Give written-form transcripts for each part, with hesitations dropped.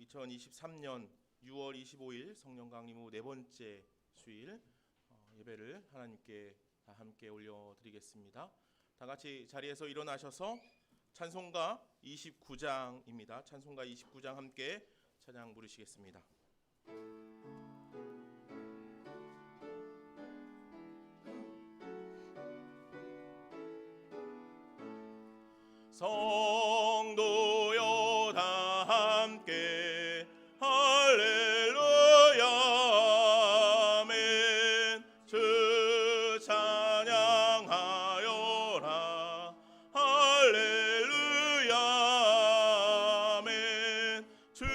2023년 6월 25일 성령 강림 후 네 번째 주일 예배를 하나님께 다 함께 올려드리겠습니다. 다 같이 자리에서 일어나셔서 찬송가 29장입니다. 찬송가 29장 함께 찬양 부르시겠습니다. 성도여 다 함께 할렐루야 아멘. 주 찬양하여라 할렐루야 아멘. 주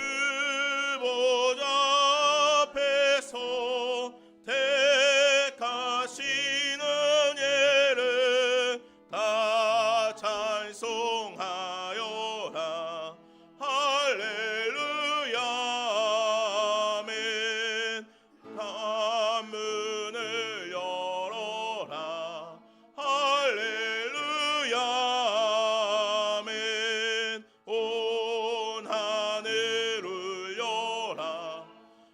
보좌 앞에서 택하시는 예를 다 찬송하여라 할렐루야 아멘. 단문을 열어라 할렐루야 아멘. 온 하늘을 열라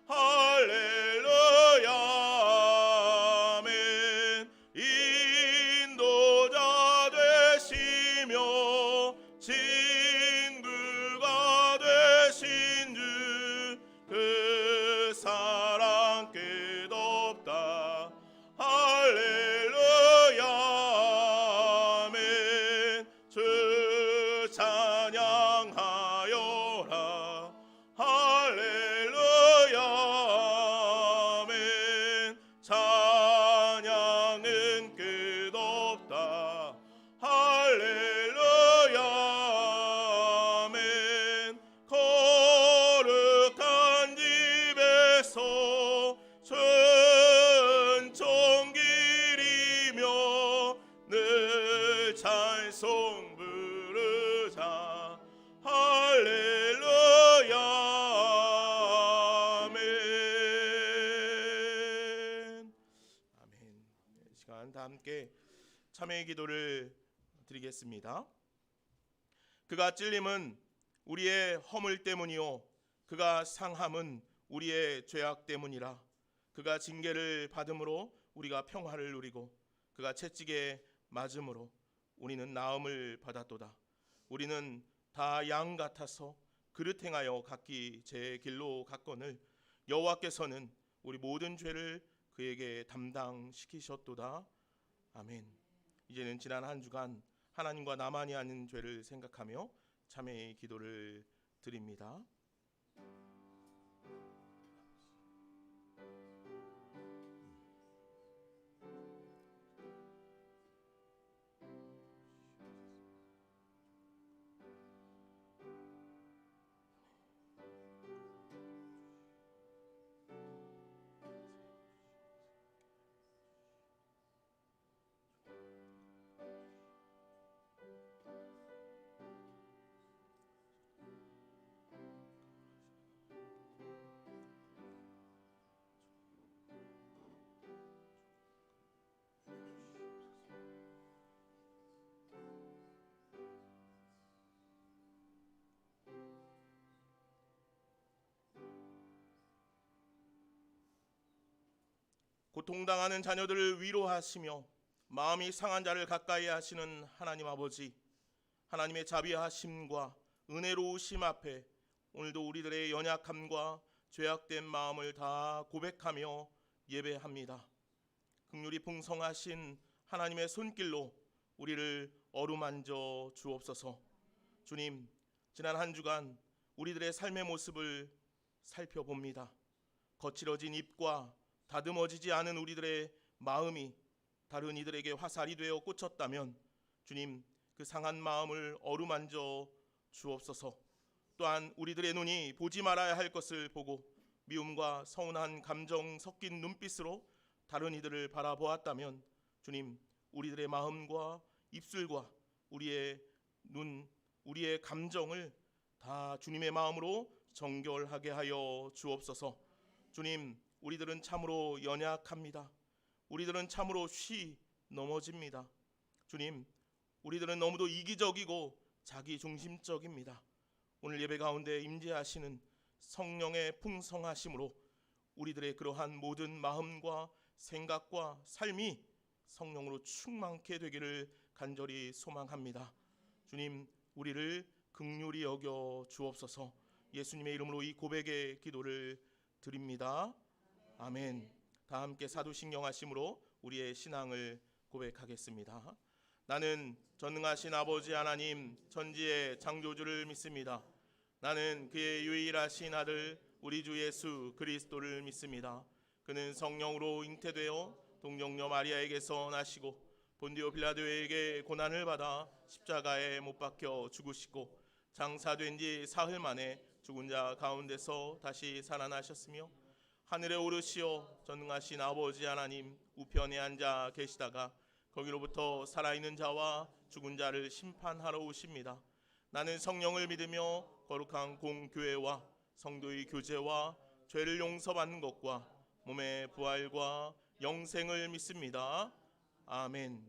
할렐루야 아멘. 인도자 되시며 친구가 되신 주 그 사랑 끝없다 할렐루야 아멘. 주 찬양하여라 할렐루야 아멘. 찬양은 끝없다 할렐루야 아멘. 거룩한 집에서 천천길이며 늘 찬송 부르자 할렐루야 아멘. 아멘. 이 시간 다 함께 참회의 기도를 드리겠습니다. 그가 찔림은 우리의 허물 때문이요 그가 상함은 우리의 죄악 때문이라. 그가 징계를 받음으로 우리가 평화를 누리고 그가 채찍에 맞음으로 우리는 나음을 받았도다. 우리는 다 양 같아서 그릇 행하여 각기 제 길로 갔거늘 여호와께서는 우리 모든 죄를 그에게 담당시키셨도다. 아멘. 이제는 지난 한 주간 하나님과 나만이 하는 죄를 생각하며 참회의 기도를 드립니다. 고통당하는 자녀들을 위로하시며 마음이 상한 자를 가까이 하시는 하나님 아버지, 하나님의 자비하심과 은혜로우심 앞에 오늘도 우리들의 연약함과 죄악된 마음을 다 고백하며 예배합니다. 긍휼이 풍성하신 하나님의 손길로 우리를 어루만져 주옵소서. 주님, 지난 한 주간 우리들의 삶의 모습을 살펴봅니다. 거칠어진 입과 다듬어지지 않은 우리들의 마음이 다른 이들에게 화살이 되어 꽂혔다면 주님, 그 상한 마음을 어루만져 주옵소서. 또한 우리들의 눈이 보지 말아야 할 것을 보고 미움과 서운한 감정 섞인 눈빛으로 다른 이들을 바라보았다면 주님, 우리들의 마음과 입술과 우리의 눈, 우리의 감정을 다 주님의 마음으로 정결하게 하여 주옵소서. 주님, 우리들은 참으로 연약합니다. 우리들은 참으로 쉬 넘어집니다. 주님, 우리들은 너무도 이기적이고 자기중심적입니다. 오늘 예배 가운데 임재하시는 성령의 풍성하심으로 우리들의 그러한 모든 마음과 생각과 삶이 성령으로 충만케 되기를 간절히 소망합니다. 주님, 우리를 긍휼히 여겨 주옵소서. 예수님의 이름으로 이 고백의 기도를 드립니다. 아멘. 다 함께 사도신경 하심으로 우리의 신앙을 고백하겠습니다. 나는 전능하신 아버지 하나님 전지의 창조주를 믿습니다. 나는 그의 유일하신 아들 우리 주 예수 그리스도를 믿습니다. 그는 성령으로 잉태되어 동정녀 마리아에게서 나시고 본디오 빌라도에게 고난을 받아 십자가에 못 박혀 죽으시고 장사된 지 사흘 만에 죽은 자 가운데서 다시 살아나셨으며 하늘에 오르시어 전능하신 아버지 하나님 우편에 앉아 계시다가 거기로부터 살아있는 자와 죽은 자를 심판하러 오십니다. 나는 성령을 믿으며 거룩한 공교회와 성도의 교제와 죄를 용서받는 것과 몸의 부활과 영생을 믿습니다. 아멘.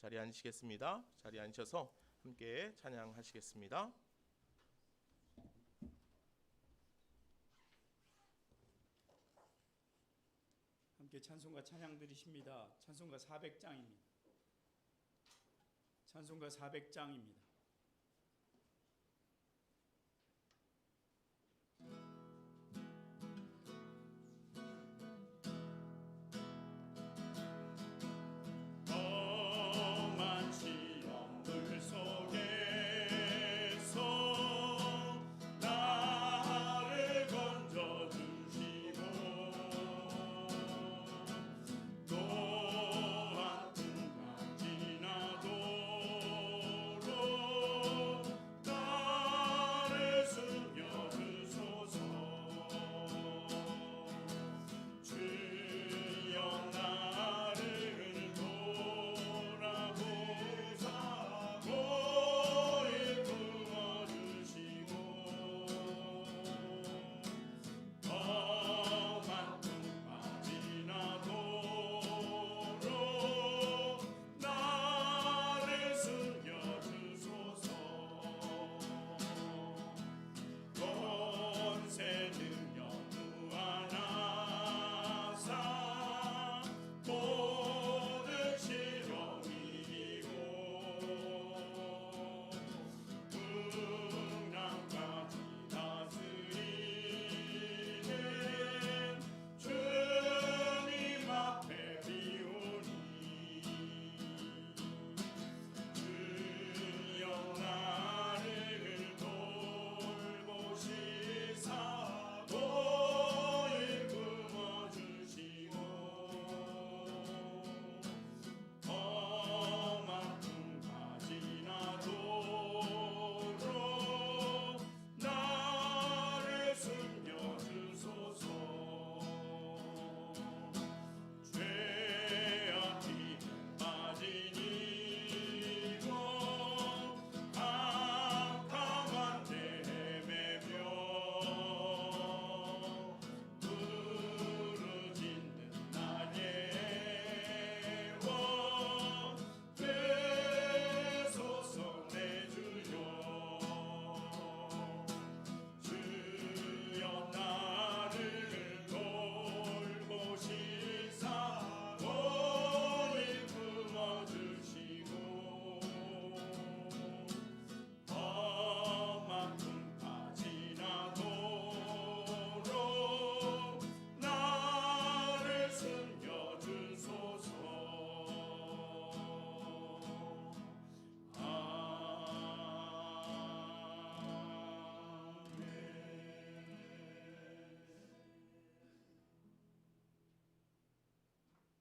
자리에 앉으시겠습니다. 자리에 앉으셔서 함께 찬양하시겠습니다. 함께 찬송가 찬양 드리십니다. 찬송가 400장입니다. 찬송가 400장입니다.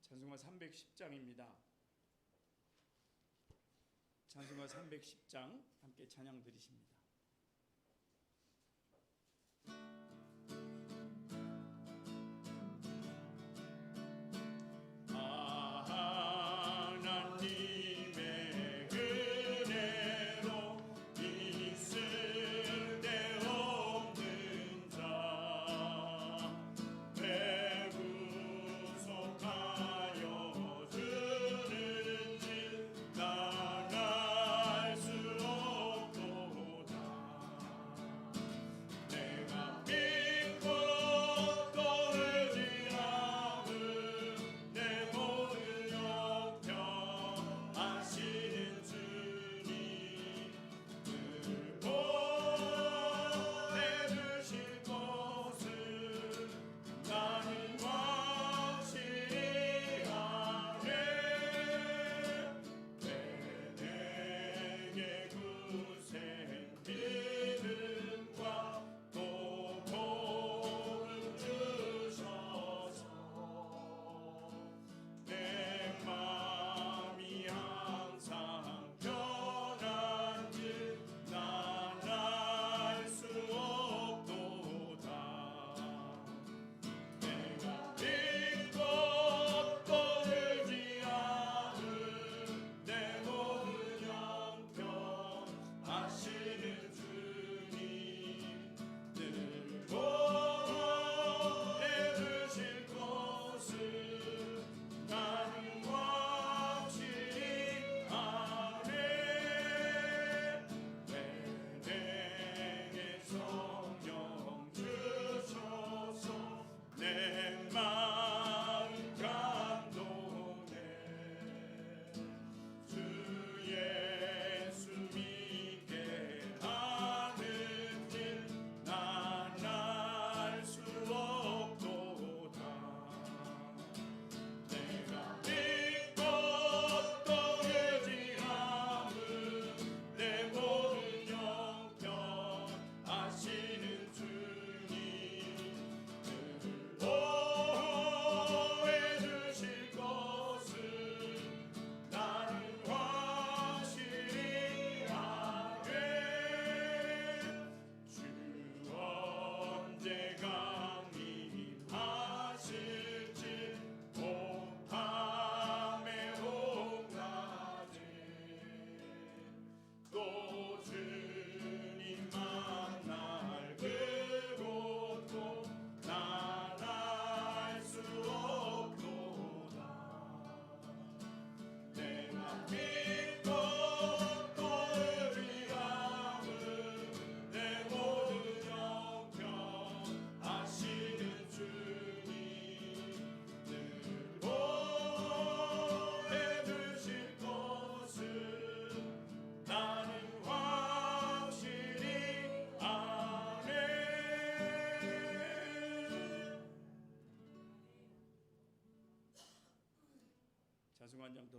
찬송가 310장입니다. 찬송가 310장 함께 찬양 드리십니다. 나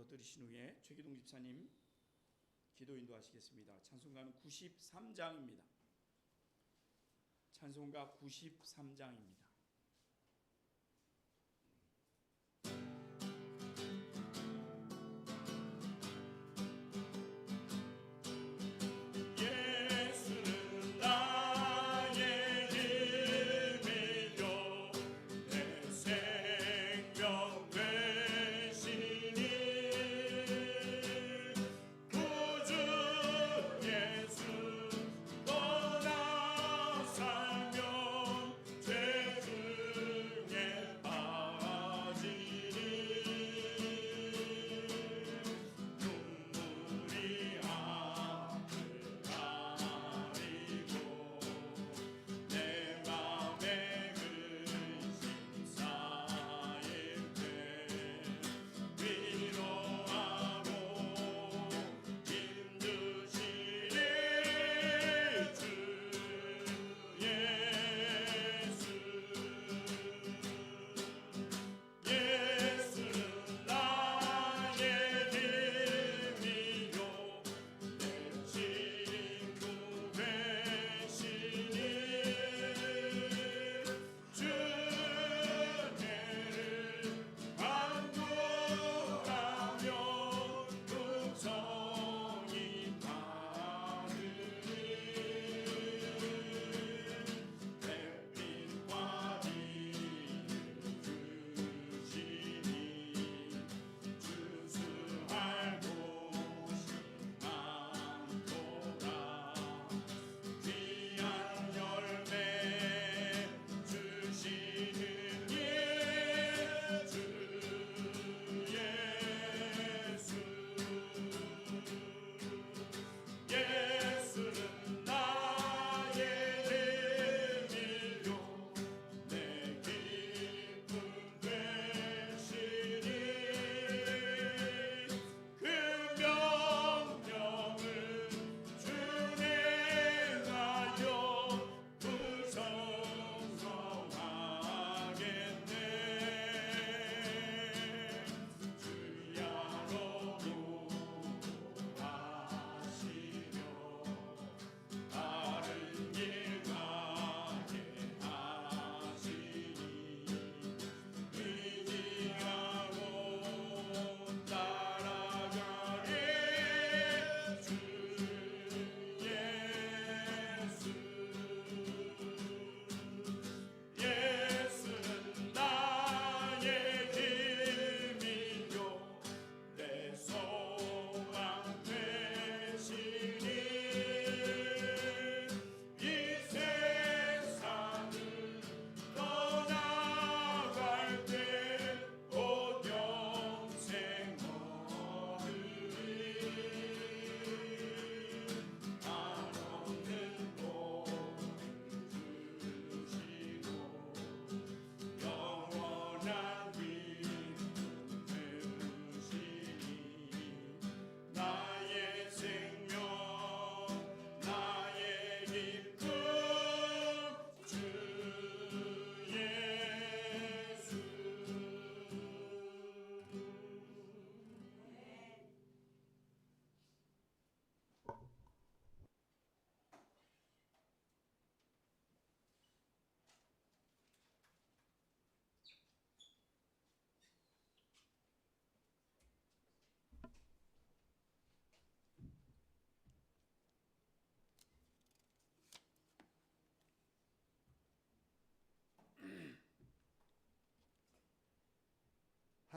더 들으신 후에 최기동 집사님 기도 인도하시겠습니다. 찬송가는 93장입니다. 찬송가 93장입니다.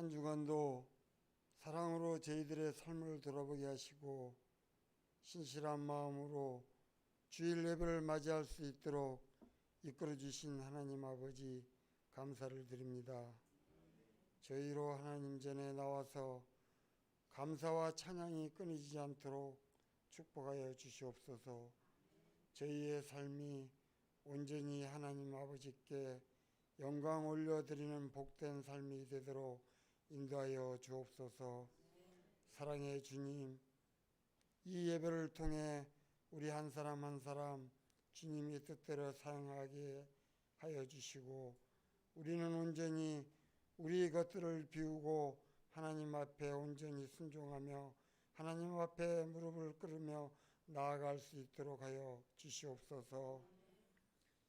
한 주간도 사랑으로 저희들의 삶을 돌아보게 하시고 신실한 마음으로 주일 예배를 맞이할 수 있도록 이끌어 주신 하나님 아버지 감사를 드립니다. 저희로 하나님 전에 나와서 감사와 찬양이 끊이지 않도록 축복하여 주시옵소서. 저희의 삶이 온전히 하나님 아버지께 영광 올려드리는 복된 삶이 되도록 인도하여 주옵소서. 사랑의 주님, 이 예배를 통해 우리 한 사람 한 사람 주님의 뜻대로 사용하게 하여 주시고 우리는 온전히 우리 것들을 비우고 하나님 앞에 온전히 순종하며 하나님 앞에 무릎을 꿇으며 나아갈 수 있도록 하여 주시옵소서.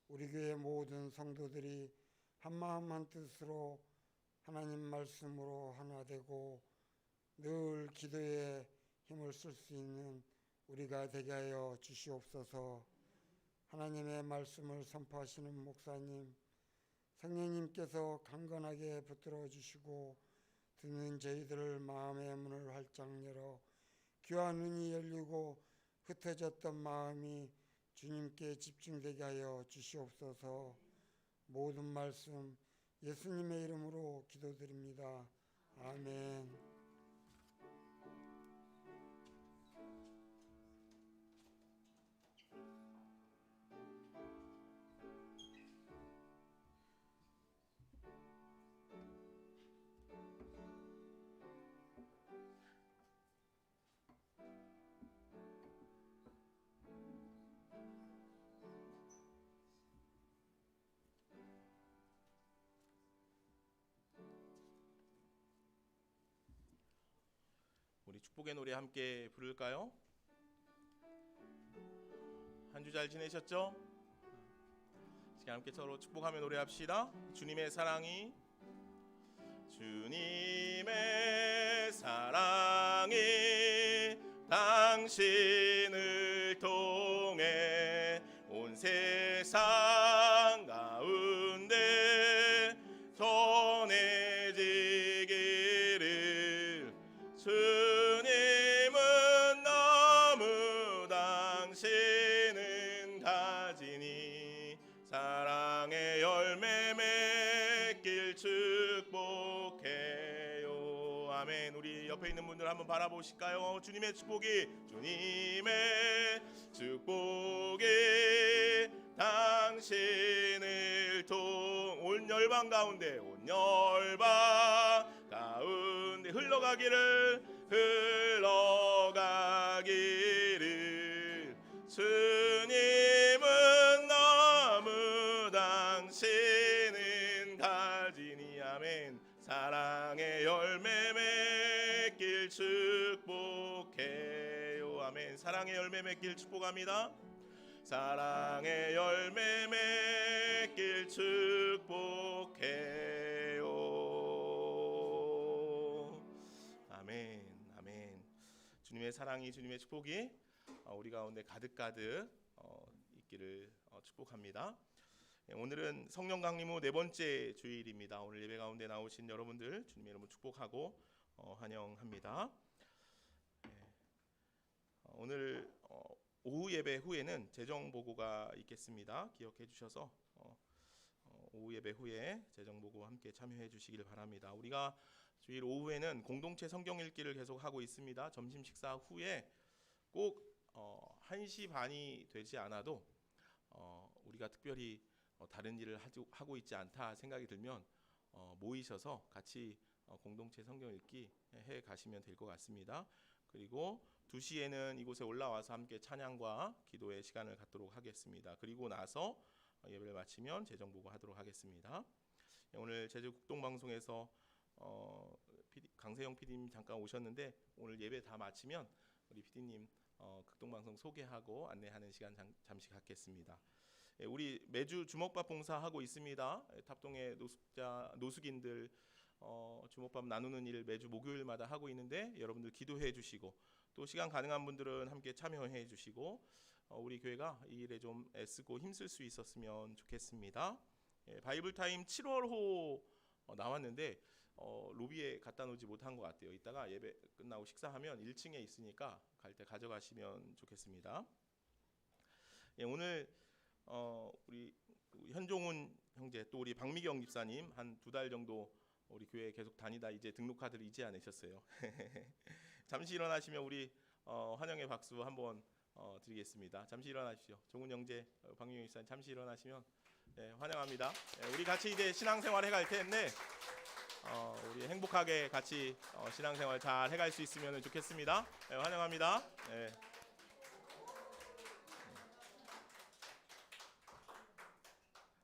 우리 교회 모든 성도들이 한마음 한뜻으로 하나님 말씀으로 하나 되고 늘 기도에 힘을 쓸 수 있는 우리가 되게 하여 주시옵소서. 하나님의 말씀을 선포하시는 목사님, 성령님께서 강건하게 붙들어 주시고 듣는 저희들 마음의 문을 활짝 열어 귀와 눈이 열리고 흩어졌던 마음이 주님께 집중되게 하여 주시옵소서. 모든 말씀 예수님의 이름으로 기도드립니다. 아멘. 우리 축복의 노래 함께 부를까요? 한 주 잘 지내셨죠? 시간 함께 서로 축복하며 노래합시다. 주님의 사랑이 당신을 통해 온 세상 가운데 전해지기를 주님은 너무 당신은 가지니 사랑의 열매 맺길 축복해요. 아멘. 우리 옆에 있는 분들 한번 바라보실까요? 주님의 축복이 당신을 온 열방 가운데 흘러가기를 주님은 너무 당신은 가지니 아멘. 사랑의 열매 맺길 축복해요. 아멘. 사랑의 열매 맺길 축복합니다. 사랑의 열매 맺길 축복해요. 아멘. 아멘. 주님의 사랑이, 주님의 축복이 우리 가운데 가득가득 있기를 축복합니다. 오늘은 성령 강림 후 네 번째 주일입니다. 오늘 예배 가운데 나오신 여러분들 주님의 이름으로 축복하고 환영합니다. 오늘 오후 예배 후에는 재정 보고가 있겠습니다. 기억해 주셔서 오후 예배 후에 재정 보고 함께 참여해 주시길 바랍니다. 우리가 주일 오후에는 공동체 성경 읽기를 계속 하고 있습니다. 점심 식사 후에 꼭 1시 반이 되지 않아도 우리가 특별히 다른 일을 하고 있지 않다 생각이 들면 모이셔서 같이 공동체 성경 읽기 해 가시면 될 것 같습니다. 그리고 2시에는 이곳에 올라와서 함께 찬양과 기도의 시간을 갖도록 하겠습니다. 그리고 나서 예배를 마치면 재정 보고하도록 하겠습니다. 오늘 제주 국동방송에서 강세영 PD님 잠깐 오셨는데 오늘 예배 다 마치면 우리 PD님 극동방송 소개하고 안내하는 시간 잠시 갖겠습니다. 우리 매주 주먹밥 봉사하고 있습니다. 탑동의 노숙인들 주먹밥 나누는 일 매주 목요일마다 하고 있는데 여러분들 기도해 주시고 또 시간 가능한 분들은 함께 참여해 주시고 우리 교회가 이 일에 좀 애쓰고 힘쓸 수 있었으면 좋겠습니다. 바이블 타임 7월호 나왔는데 로비에 갖다 놓지 못한 것 같아요. 이따가 예배 끝나고 식사하면 1층에 있으니까 갈 때 가져가시면 좋겠습니다. 오늘 우리 현종훈 형제 또 우리 박미경 집사님 한 2달 정도 우리 교회 계속 다니다 이제 등록카드를 이제 안 내셨어요. 잠시 일어나시면 우리 환영의 박수 한번 드리겠습니다. 잠시 일어나십시오. 종훈 형제, 박미경 집사님 잠시 일어나시면 환영합니다. 우리 같이 이제 신앙생활 해갈 텐데 우리 행복하게 같이 신앙생활 잘 해갈 수 있으면 좋겠습니다. 환영합니다.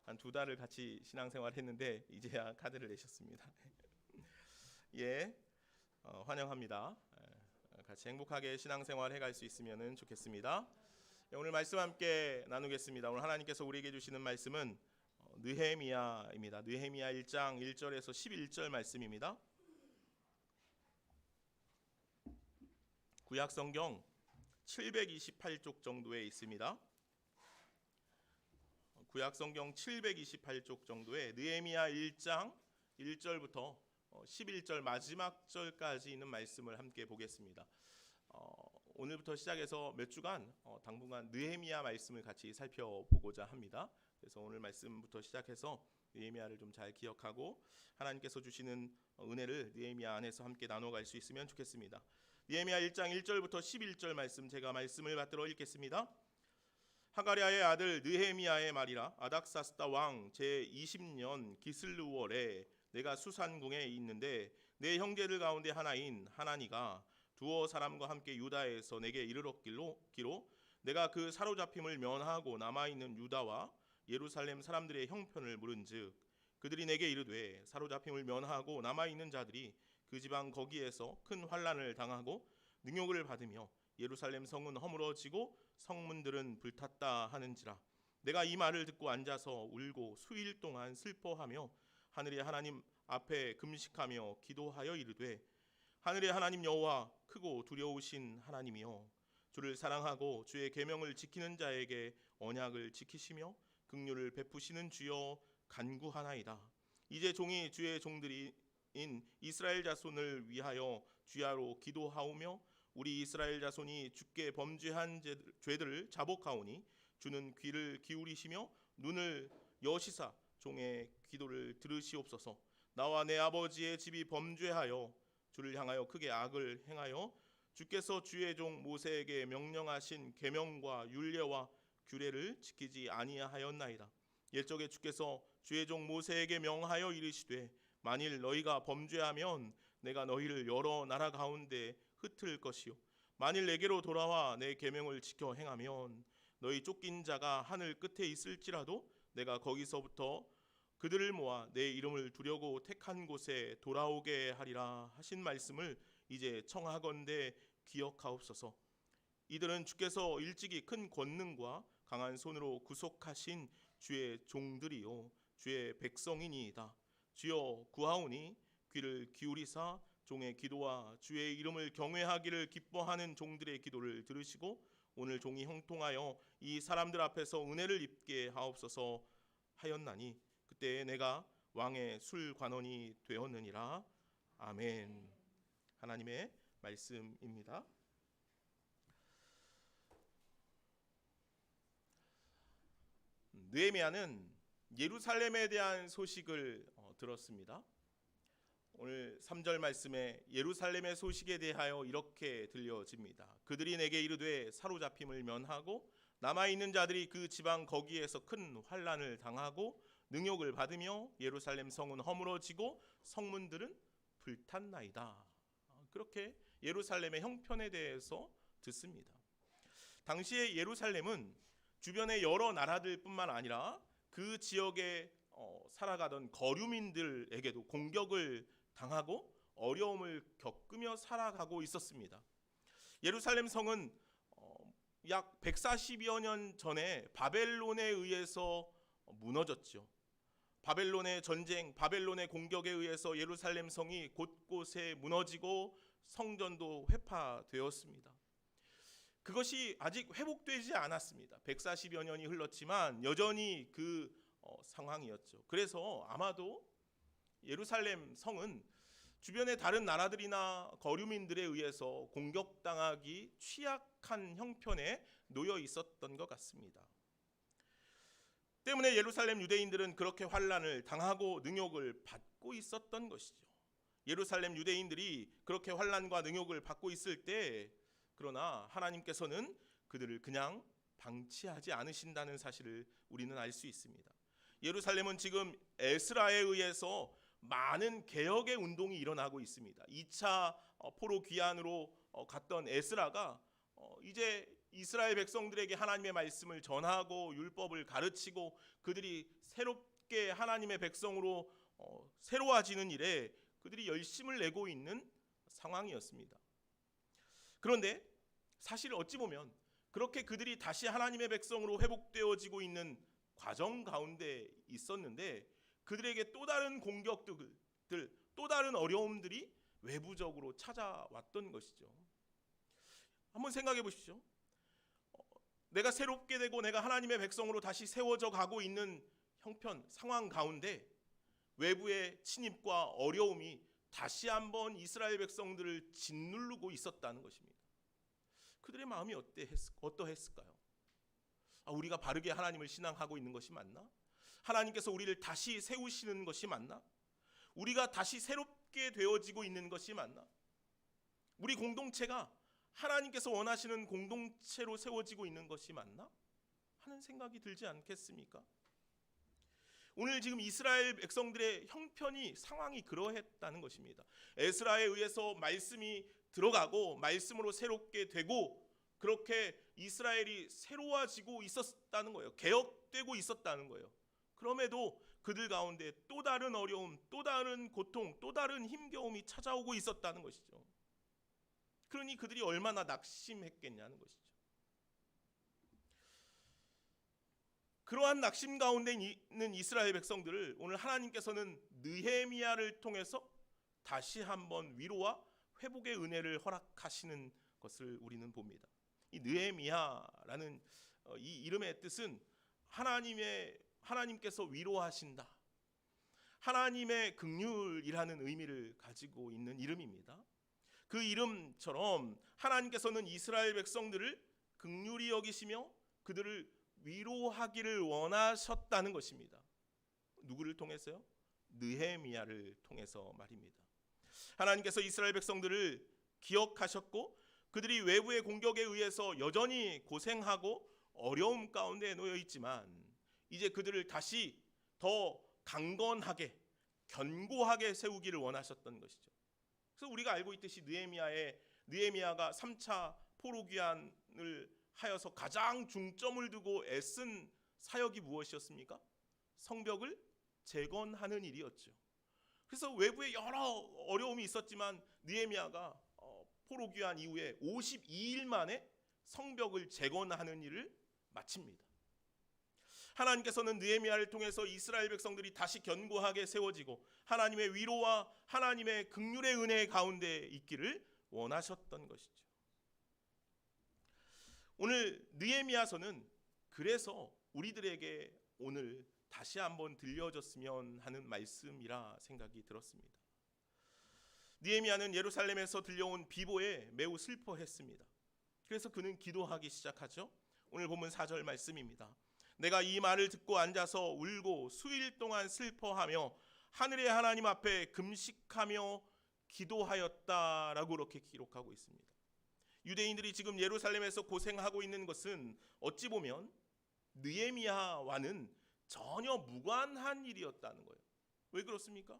한 2달을 같이 신앙생활 했는데 이제야 카드를 내셨습니다. 예, 환영합니다. 같이 행복하게 신앙생활 해갈 수 있으면 좋겠습니다. 오늘 말씀 함께 나누겠습니다. 오늘 하나님께서 우리에게 주시는 말씀은 느헤미야입니다. 느헤미야 1장 1절에서 11절 말씀입니다. 구약 성경 728쪽 정도에 있습니다. 구약 성경 728쪽 정도에 느헤미야 1장 1절부터 11절 마지막 절까지 있는 말씀을 함께 보겠습니다. 오늘부터 시작해서 몇 주간 당분간 느헤미야 말씀을 같이 살펴보고자 합니다. 그래서 오늘 말씀부터 시작해서 느헤미야를 좀 잘 기억하고 하나님께서 주시는 은혜를 느헤미야 안에서 함께 나눠갈 수 있으면 좋겠습니다. 느헤미야 1장 1절부터 11절 말씀, 제가 말씀을 받들어 읽겠습니다. 하가랴의 아들 느헤미야의 말이라. 아닥사스다 왕 제20년 기슬루월에 내가 수산궁에 있는데 내 형제들 가운데 하나인 하나니가 두어 사람과 함께 유다에서 내게 이르렀기로 내가 그 사로잡힘을 면하고 남아있는 유다와 예루살렘 사람들의 형편을 물은즉 그들이 내게 이르되 사로잡힘을 면하고 남아있는 자들이 그 지방 거기에서 큰 환난을 당하고 능욕을 받으며 예루살렘 성은 허물어지고 성문들은 불탔다 하는지라. 내가 이 말을 듣고 앉아서 울고 수일 동안 슬퍼하며 하늘의 하나님 앞에 금식하며 기도하여 이르되 하늘의 하나님 여호와 크고 두려우신 하나님이여 주를 사랑하고 주의 계명을 지키는 자에게 언약을 지키시며 긍휼을 베푸시는 주여 간구하나이다. 이제 종이 주의 종들인 이스라엘 자손을 위하여 주야로 기도하오며 우리 이스라엘 자손이 주께 범죄한 죄들을 자복하오니 주는 귀를 기울이시며 눈을 여시사 종의 기도를 들으시옵소서. 나와 내 아버지의 집이 범죄하여 주를 향하여 크게 악을 행하여 주께서 주의 종 모세에게 명령하신 계명과 율례와 규례를 지키지 아니하였나이다. 옛적에 주께서 주의 종 모세에게 명하여 이르시되 만일 너희가 범죄하면 내가 너희를 여러 나라 가운데 흩을 것이요 만일 내게로 돌아와 내 계명을 지켜 행하면 너희 쫓긴 자가 하늘 끝에 있을지라도 내가 거기서부터 그들을 모아 내 이름을 두려고 택한 곳에 돌아오게 하리라 하신 말씀을 이제 청하건대 기억하옵소서. 이들은 주께서 일찍이 큰 권능과 강한 손으로 구속하신 주의 종들이요 주의 백성이니이다. 주여 구하오니 귀를 기울이사 종의 기도와 주의 이름을 경외하기를 기뻐하는 종들의 기도를 들으시고 오늘 종이 형통하여 이 사람들 앞에서 은혜를 입게 하옵소서 하였나니 그때 내가 왕의 술관원이 되었느니라. 아멘. 하나님의 말씀입니다. 느헤미야는 예루살렘에 대한 소식을 들었습니다. 오늘 3절 말씀에 예루살렘의 소식에 대하여 이렇게 들려집니다. 그들이 내게 이르되 사로잡힘을 면하고 남아있는 자들이 그 지방 거기에서 큰 환난을 당하고 능욕을 받으며 예루살렘 성은 허물어지고 성문들은 불탔나이다. 그렇게 예루살렘의 형편에 대해서 듣습니다. 당시에 예루살렘은 주변의 여러 나라들뿐만 아니라 그 지역에 살아가던 거류민들에게도 공격을 당하고 어려움을 겪으며 살아가고 있었습니다. 예루살렘 성은 약 140여 년 전에 바벨론에 의해서 무너졌죠. 바벨론의 전쟁, 바벨론의 공격에 의해서 예루살렘 성이 곳곳에 무너지고 성전도 회파되었습니다. 그것이 아직 회복되지 않았습니다. 140여 년이 흘렀지만 여전히 그 상황이었죠. 그래서 아마도 예루살렘 성은 주변의 다른 나라들이나 거류민들에 의해서 공격당하기 취약한 형편에 놓여 있었던 것 같습니다. 때문에 예루살렘 유대인들은 그렇게 환난을 당하고 능욕을 받고 있었던 것이죠. 예루살렘 유대인들이 그렇게 환난과 능욕을 받고 있을 때 그러나 하나님께서는 그들을 그냥 방치하지 않으신다는 사실을 우리는 알 수 있습니다. 예루살렘은 지금 에스라에 의해서 많은 개혁의 운동이 일어나고 있습니다. 2차 포로 귀환으로 갔던 에스라가 이제 이스라엘 백성들에게 하나님의 말씀을 전하고 율법을 가르치고 그들이 새롭게 하나님의 백성으로 새로워지는 일에 그들이 열심을 내고 있는 상황이었습니다. 그런데 사실 어찌 보면 그렇게 그들이 다시 하나님의 백성으로 회복되어지고 있는 과정 가운데 있었는데 그들에게 또 다른 공격들, 또 다른 어려움들이 외부적으로 찾아왔던 것이죠. 한번 생각해 보십시오. 내가 새롭게 되고 내가 하나님의 백성으로 다시 세워져 가고 있는 형편, 상황 가운데 외부의 침입과 어려움이 다시 한번 이스라엘 백성들을 짓누르고 있었다는 것입니다. 그들의 마음이 어떠했을까요? 우리가 바르게 하나님을 신앙하고 있는 것이 맞나? 하나님께서 우리를 다시 세우시는 것이 맞나? 우리가 다시 새롭게 되어지고 있는 것이 맞나? 우리 공동체가 하나님께서 원하시는 공동체로 세워지고 있는 것이 맞나? 하는 생각이 들지 않겠습니까? 오늘 지금 이스라엘 백성들의 형편이 상황이 그러했다는 것입니다. 에스라에 의해서 말씀이 들어가고 말씀으로 새롭게 되고 그렇게 이스라엘이 새로워지고 있었다는 거예요. 개혁되고 있었다는 거예요. 그럼에도 그들 가운데 또 다른 어려움, 또 다른 고통, 또 다른 힘겨움이 찾아오고 있었다는 것이죠. 그러니 그들이 얼마나 낙심했겠냐는 것이죠. 그러한 낙심 가운데 있는 이스라엘 백성들을 오늘 하나님께서는 느헤미야를 통해서 다시 한번 위로와 회복의 은혜를 허락하시는 것을 우리는 봅니다. 이 느헤미야라는 이 이름의 뜻은 하나님께서 위로하신다, 하나님의 긍휼이라는 의미를 가지고 있는 이름입니다. 그 이름처럼 하나님께서는 이스라엘 백성들을 긍휼히 여기시며 그들을 위로하기를 원하셨다는 것입니다. 누구를 통해서요? 느헤미야를 통해서 말입니다. 하나님께서 이스라엘 백성들을 기억하셨고 그들이 외부의 공격에 의해서 여전히 고생하고 어려움 가운데 놓여 있지만 이제 그들을 다시 더 강건하게 견고하게 세우기를 원하셨던 것이죠. 그래서 우리가 알고 있듯이 느헤미야가 3차 포로 귀환을 하여서 가장 중점을 두고 애쓴 사역이 무엇이었습니까? 성벽을 재건하는 일이었죠. 그래서 외부에 여러 어려움이 있었지만 느헤미야가 포로 귀환 이후에 52일 만에 성벽을 재건하는 일을 마칩니다. 하나님께서는 느헤미야를 통해서 이스라엘 백성들이 다시 견고하게 세워지고 하나님의 위로와 하나님의 긍휼의 은혜 가운데 있기를 원하셨던 것이죠. 오늘 느헤미야서는 그래서 우리들에게 오늘 다시 한번 들려줬으면 하는 말씀이라 생각이 들었습니다. 느헤미야는 예루살렘에서 들려온 비보에 매우 슬퍼했습니다. 그래서 그는 기도하기 시작하죠. 오늘 본문 4절 말씀입니다. 내가 이 말을 듣고 앉아서 울고 수일 동안 슬퍼하며 하늘의 하나님 앞에 금식하며 기도하였다라고 그렇게 기록하고 있습니다. 유대인들이 지금 예루살렘에서 고생하고 있는 것은 어찌 보면 느헤미야와는 전혀 무관한 일이었다는 거예요. 왜 그렇습니까?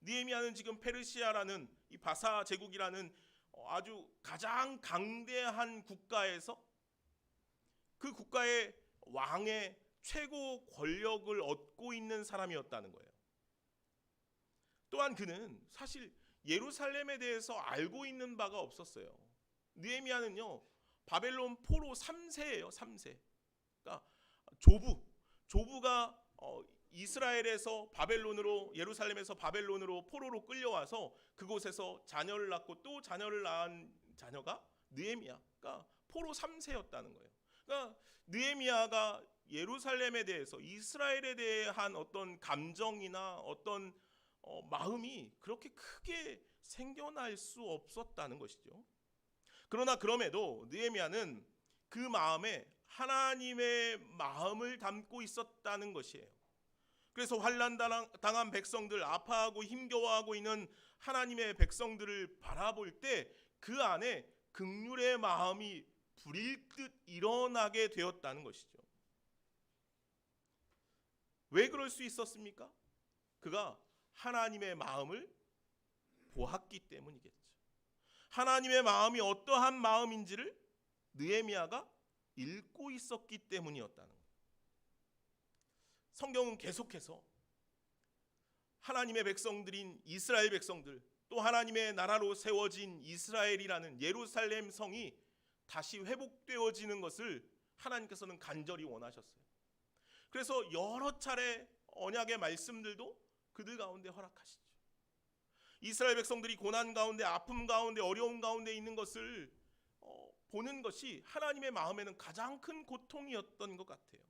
느헤미야는 지금 페르시아라는 이 바사 제국이라는 아주 가장 강대한 국가에서 그 국가의 왕의 최고 권력을 얻고 있는 사람이었다는 거예요. 또한 그는 사실 예루살렘에 대해서 알고 있는 바가 없었어요. 느헤미야는요 바벨론 포로 3세예요. 3세. 그러니까 조부가 이스라엘에서 예루살렘에서 바벨론으로 포로로 끌려와서 그곳에서 자녀를 낳고 또 자녀를 낳은 자녀가 느헤미야. 그러니까 포로 3세였다는 거예요. 그러니까 느헤미야가 예루살렘에 대해서 이스라엘에 대한 어떤 감정이나 어떤 마음이 그렇게 크게 생겨날 수 없었다는 것이죠. 그러나 그럼에도 느헤미야는 그 마음에 하나님의 마음을 담고 있었다는 것이에요. 그래서 환난 당한 백성들, 아파하고 힘겨워하고 있는 하나님의 백성들을 바라볼 때 그 안에 긍휼의 마음이 불일 듯 일어나게 되었다는 것이죠. 왜 그럴 수 있었습니까? 그가 하나님의 마음을 보았기 때문이겠죠. 하나님의 마음이 어떠한 마음인지를 느헤미야가 읽고 있었기 때문이었다는 거예요. 성경은 계속해서 하나님의 백성들인 이스라엘 백성들, 또 하나님의 나라로 세워진 이스라엘이라는 예루살렘 성이 다시 회복되어지는 것을 하나님께서는 간절히 원하셨어요. 그래서 여러 차례 언약의 말씀들도 그들 가운데 허락하시죠. 이스라엘 백성들이 고난 가운데, 아픔 가운데, 어려움 가운데 있는 것을 보는 것이 하나님의 마음에는 가장 큰 고통이었던 것 같아요.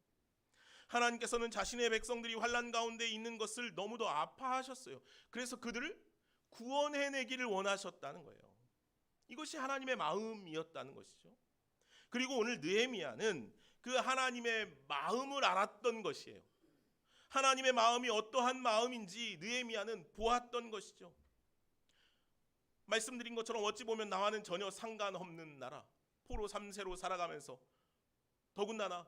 하나님께서는 자신의 백성들이 환난 가운데 있는 것을 너무도 아파하셨어요. 그래서 그들을 구원해내기를 원하셨다는 거예요. 이것이 하나님의 마음이었다는 것이죠. 그리고 오늘 느헤미야는 그 하나님의 마음을 알았던 것이에요. 하나님의 마음이 어떠한 마음인지 느헤미야는 보았던 것이죠. 말씀드린 것처럼 어찌 보면 나와는 전혀 상관없는 나라, 포로 3세로 살아가면서 더군다나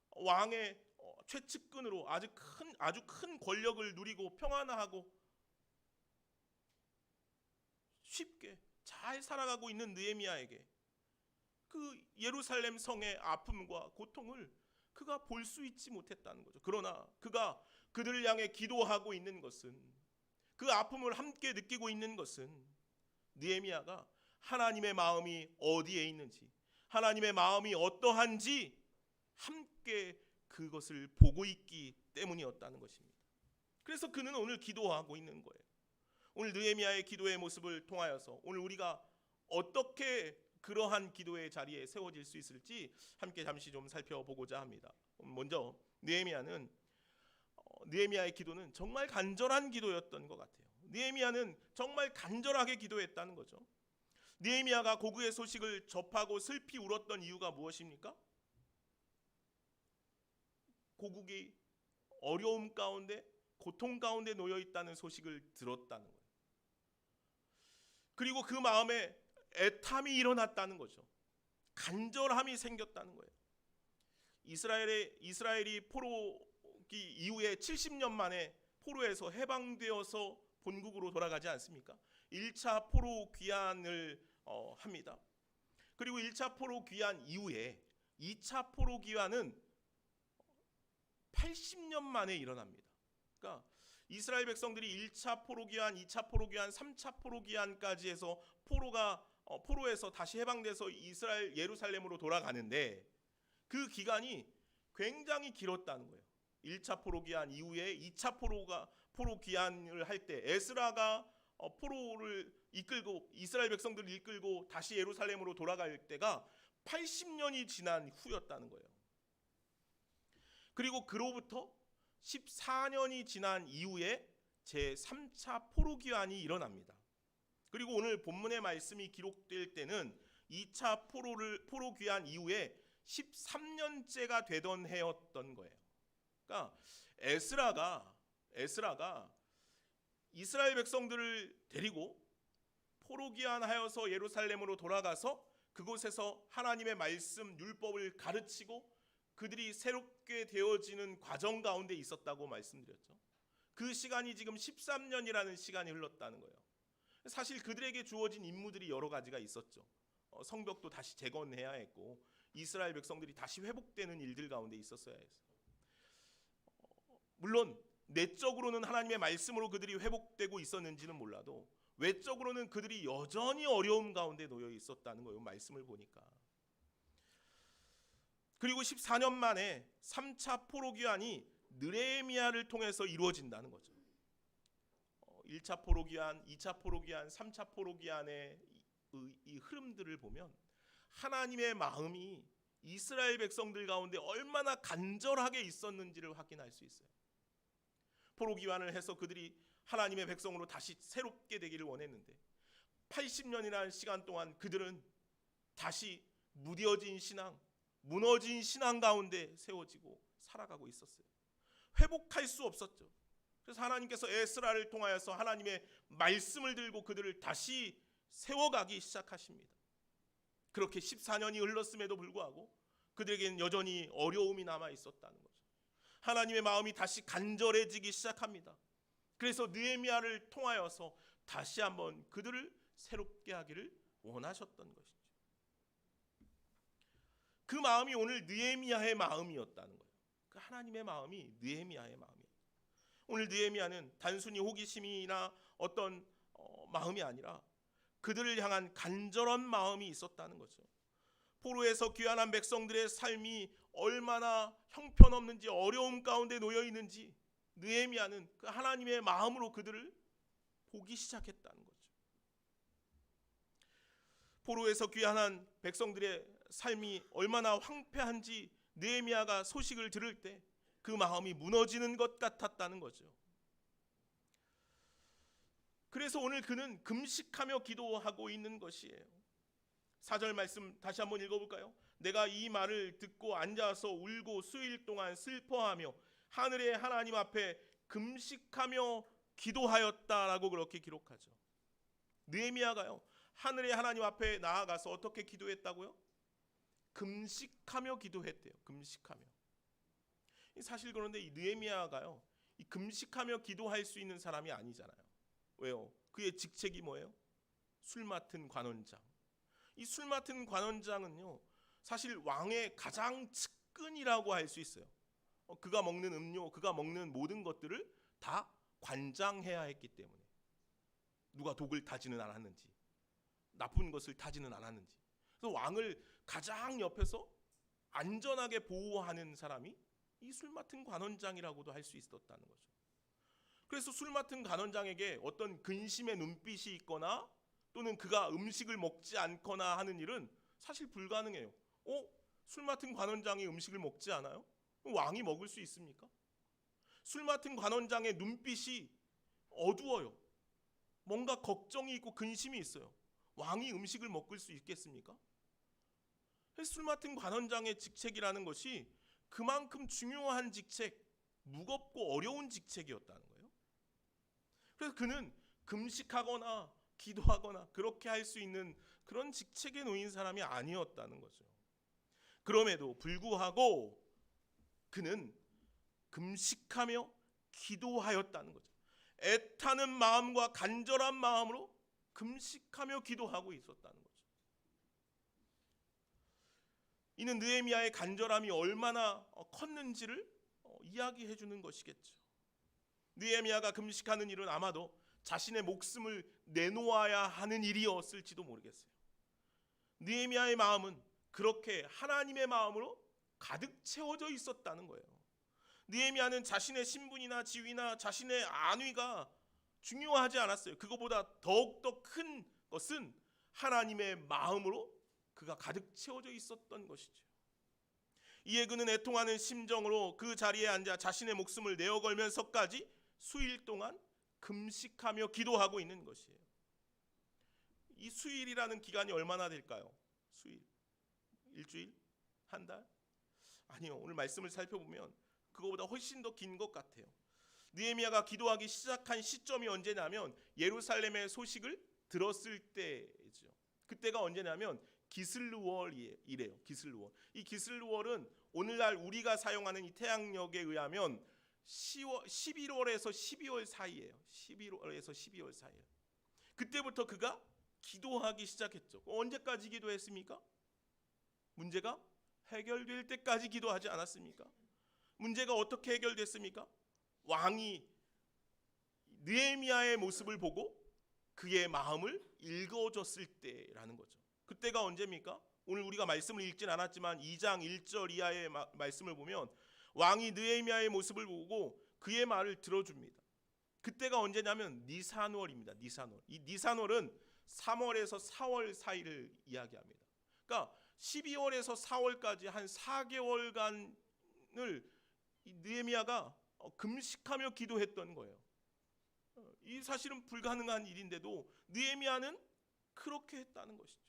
왕의 최측근으로 아주 큰 권력을 누리고 평안하고 쉽게 잘 살아가고 있는 느헤미야에게 그 예루살렘 성의 아픔과 고통을 그가 볼 수 있지 못했다는 거죠. 그러나 그가 그들을 향해 기도하고 있는 것은, 그 아픔을 함께 느끼고 있는 것은 느헤미야가 하나님의 마음이 어디에 있는지, 하나님의 마음이 어떠한지 함께 그것을 보고 있기 때문이었다는 것입니다. 그래서 그는 오늘 기도하고 있는 거예요. 오늘 느헤미야의 기도의 모습을 통하여서 오늘 우리가 어떻게 그러한 기도의 자리에 세워질 수 있을지 함께 잠시 좀 살펴보고자 합니다. 먼저 느헤미야의 기도는 정말 간절한 기도였던 것 같아요. 느헤미야는 정말 간절하게 기도했다는 거죠. 느헤미야가 고국의 소식을 접하고 슬피 울었던 이유가 무엇입니까? 고국이 어려움 가운데, 고통 가운데 놓여 있다는 소식을 들었다는 거예요. 그리고 그 마음에 애탐이 일어났다는 거죠. 간절함이 생겼다는 거예요. 이스라엘이 포로기 이후에 70년 만에 포로에서 해방되어서 본국으로 돌아가지 않습니까? 1차 포로 귀환을 합니다. 그리고 1차 포로 귀환 이후에 2차 포로 귀환은 80년 만에 일어납니다. 그러니까 이스라엘 백성들이 1차 포로 귀환, 2차 포로 귀환, 3차 포로 귀환까지 해서 포로에서 다시 해방돼서 이스라엘 예루살렘으로 돌아가는데 그 기간이 굉장히 길었다는 거예요. 1차 포로 귀환 이후에 2차 포로 귀환을 할 때 에스라가 포로를 이끌고 이스라엘 백성들을 이끌고 다시 예루살렘으로 돌아갈 때가 80년이 지난 후였다는 거예요. 그리고 그로부터 14년이 지난 이후에 제3차 포로 귀환이 일어납니다. 그리고 오늘 본문의 말씀이 기록될 때는 2차 포로 귀환 이후에 13년째가 되던 해였던 거예요. 그러니까 에스라가 이스라엘 백성들을 데리고 포로 귀환하여서 예루살렘으로 돌아가서 그곳에서 하나님의 말씀 율법을 가르치고 그들이 새롭게 되어지는 과정 가운데 있었다고 말씀드렸죠. 그 시간이 지금 13년이라는 시간이 흘렀다는 거예요. 사실 그들에게 주어진 임무들이 여러 가지가 있었죠. 성벽도 다시 재건해야 했고 이스라엘 백성들이 다시 회복되는 일들 가운데 있었어야 했어요. 물론 내적으로는 하나님의 말씀으로 그들이 회복되고 있었는지는 몰라도 외적으로는 그들이 여전히 어려움 가운데 놓여 있었다는 거예요. 말씀을 보니까. 그리고 14년 만에 3차 포로 귀환이 느헤미야를 통해서 이루어진다는 거죠. 1차 포로 귀환, 2차 포로 귀환, 3차 포로 귀환의 이 흐름들을 보면 하나님의 마음이 이스라엘 백성들 가운데 얼마나 간절하게 있었는지를 확인할 수 있어요. 포로 귀환을 해서 그들이 하나님의 백성으로 다시 새롭게 되기를 원했는데 80년이라는 시간 동안 그들은 다시 무뎌진 신앙, 무너진 신앙 가운데 세워지고 살아가고 있었어요. 회복할 수 없었죠. 그래서 하나님께서 에스라를 통하여서 하나님의 말씀을 들고 그들을 다시 세워가기 시작하십니다. 그렇게 14년이 흘렀음에도 불구하고 그들에게는 여전히 어려움이 남아 있었다는 거죠. 하나님의 마음이 다시 간절해지기 시작합니다. 그래서 느헤미야를 통하여서 다시 한번 그들을 새롭게 하기를 원하셨던 것이죠. 그 마음이 오늘 느헤미야의 마음이었다는 거예요. 그 하나님의 마음이 느헤미야의 마음이에요. 오늘 느헤미야는 단순히 호기심이나 어떤 마음이 아니라 그들을 향한 간절한 마음이 있었다는 거죠. 포로에서 귀환한 백성들의 삶이 얼마나 형편없는지, 어려움 가운데 놓여 있는지 느헤미야는 그 하나님의 마음으로 그들을 보기 시작했다는 거죠. 포로에서 귀환한 백성들의 삶이 얼마나 황폐한지 느헤미야가 소식을 들을 때 그 마음이 무너지는 것 같았다는 거죠. 그래서 오늘 그는 금식하며 기도하고 있는 것이에요. 4절 말씀 다시 한번 읽어볼까요? 내가 이 말을 듣고 앉아서 울고 수일 동안 슬퍼하며 하늘의 하나님 앞에 금식하며 기도하였다라고 그렇게 기록하죠. 느헤미야가요, 하늘의 하나님 앞에 나아가서 어떻게 기도했다고요? 금식하며 기도했대요. 금식하며. 사실 그런데 이 느헤미야가요, 이 금식하며 기도할 수 있는 사람이 아니잖아요. 왜요? 그의 직책이 뭐예요? 술 맡은 관원장. 이 술 맡은 관원장은요, 사실 왕의 가장 측근이라고 할 수 있어요. 그가 먹는 음료, 그가 먹는 모든 것들을 다 관장해야 했기 때문에, 누가 독을 타지는 않았는지, 나쁜 것을 타지는 않았는지, 그래서 왕을 가장 옆에서 안전하게 보호하는 사람이 이 술 맡은 관원장이라고도 할 수 있었다는 거죠. 그래서 술 맡은 관원장에게 어떤 근심의 눈빛이 있거나 또는 그가 음식을 먹지 않거나 하는 일은 사실 불가능해요. 술 맡은 관원장이 음식을 먹지 않아요? 왕이 먹을 수 있습니까? 술 맡은 관원장의 눈빛이 어두워요. 뭔가 걱정이 있고 근심이 있어요. 왕이 음식을 먹을 수 있겠습니까? 술 맡은 관원장의 직책이라는 것이 그만큼 중요한 직책, 무겁고 어려운 직책이었다는 거예요. 그래서 그는 금식하거나 기도하거나 그렇게 할 수 있는 그런 직책에 놓인 사람이 아니었다는 거죠. 그럼에도 불구하고 그는 금식하며 기도하였다는 거죠. 애타는 마음과 간절한 마음으로 금식하며 기도하고 있었다는 거죠. 이는 느헤미야의 간절함이 얼마나 컸는지를 이야기해 주는 것이겠죠. 느헤미야가 금식하는 일은 아마도 자신의 목숨을 내놓아야 하는 일이었을지도 모르겠어요. 느헤미야의 마음은 그렇게 하나님의 마음으로 가득 채워져 있었다는 거예요. 느헤미야는 자신의 신분이나 지위나 자신의 안위가 중요하지 않았어요. 그것보다 더욱더 큰 것은 하나님의 마음으로 그가 가득 채워져 있었던 것이죠. 이에 그는 애통하는 심정으로 그 자리에 앉아 자신의 목숨을 내어 걸면서까지 수일 동안 금식하며 기도하고 있는 것이에요. 이 수일이라는 기간이 얼마나 될까요? 수일, 일주일, 한 달? 아니요. 오늘 말씀을 살펴보면 그거보다 훨씬 더 긴 것 같아요. 느헤미야가 기도하기 시작한 시점이 언제냐면 예루살렘의 소식을 들었을 때죠. 그때가 언제냐면 기슬루월이래요. 기슬루월. 이 기슬루월은 오늘날 우리가 사용하는 이 태양력에 의하면 11월에서 12월 사이예요. 11월에서 12월 사이예요. 그때부터 그가 기도하기 시작했죠. 언제까지 기도했습니까? 문제가 해결될 때까지 기도하지 않았습니까? 문제가 어떻게 해결됐습니까? 왕이 느헤미야의 모습을 보고 그의 마음을 읽어줬을 때라는 거죠. 그때가 언제입니까? 오늘 우리가 말씀을 읽진 않았지만 2장 1절 이하의 말씀을 보면 왕이 느헤미야의 모습을 보고 그의 말을 들어줍니다. 그때가 언제냐면 니산월입니다. 니산월. 이 니산월은 3월에서 4월 사이를 이야기합니다. 그러니까 12월에서 4월까지 한 4개월간을 느헤미야가 금식하며 기도했던 거예요. 이 사실은 불가능한 일인데도 느헤미야는 그렇게 했다는 것이죠.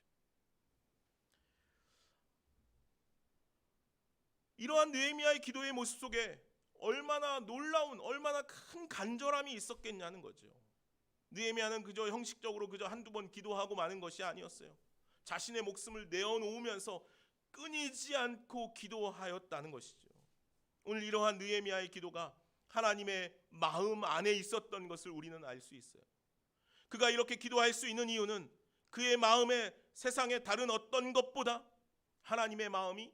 이러한 느헤미야의 기도의 모습 속에 얼마나 놀라운, 얼마나 큰 간절함이 있었겠냐는 거죠. 느헤미야는 그저 형식적으로 그저 한두 번 기도하고 마는 것이 아니었어요. 자신의 목숨을 내어놓으면서 끊이지 않고 기도하였다는 것이죠. 오늘 이러한 느헤미야의 기도가 하나님의 마음 안에 있었던 것을 우리는 알 수 있어요. 그가 이렇게 기도할 수 있는 이유는 그의 마음에 세상의 다른 어떤 것보다 하나님의 마음이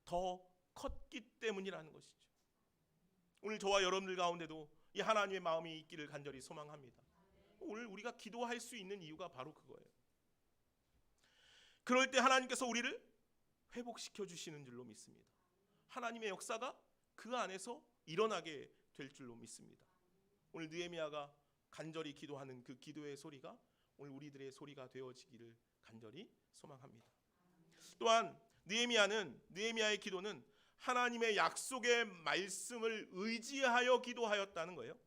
더 컸기 때문이라는 것이죠. 오늘 저와 여러분들 가운데도 이 하나님의 마음이 있기를 간절히 소망합니다. 오늘 우리가 기도할 수 있는 이유가 바로 그거예요. 그럴 때 하나님께서 우리를 회복시켜 주시는 줄로 믿습니다. 하나님의 역사가 그 안에서 일어나게 될 줄로 믿습니다. 오늘 느헤미야가 간절히 기도하는 그 기도의 소리가 오늘 우리들의 소리가 되어지기를 간절히 소망합니다. 또한 느헤미야의 기도는 하나님의 약속의 말씀을 의지하여 기도하였다는 거예요.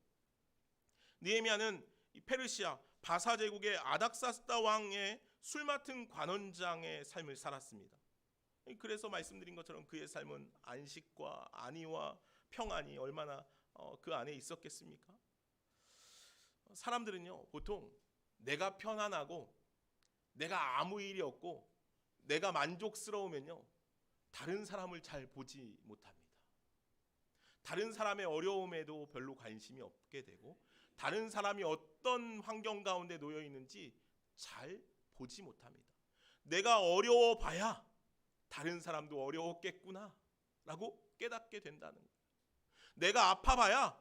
느헤미야는 페르시아 바사 제국의 아닥사스다 왕의 술 맡은 관원장의 삶을 살았습니다. 그래서 말씀드린 것처럼 그의 삶은 안식과 안위와 평안이 얼마나 그 안에 있었겠습니까? 사람들은요, 보통 내가 편안하고 내가 아무 일이 없고 내가 만족스러우면요, 다른 사람을 잘 보지 못합니다. 다른 사람의 어려움에도 별로 관심이 없게 되고 다른 사람이 어떤 환경 가운데 놓여 있는지 잘 보지 못합니다. 내가 어려워 봐야 다른 사람도 어려웠겠구나 라고 깨닫게 된다는 거예요. 내가 아파 봐야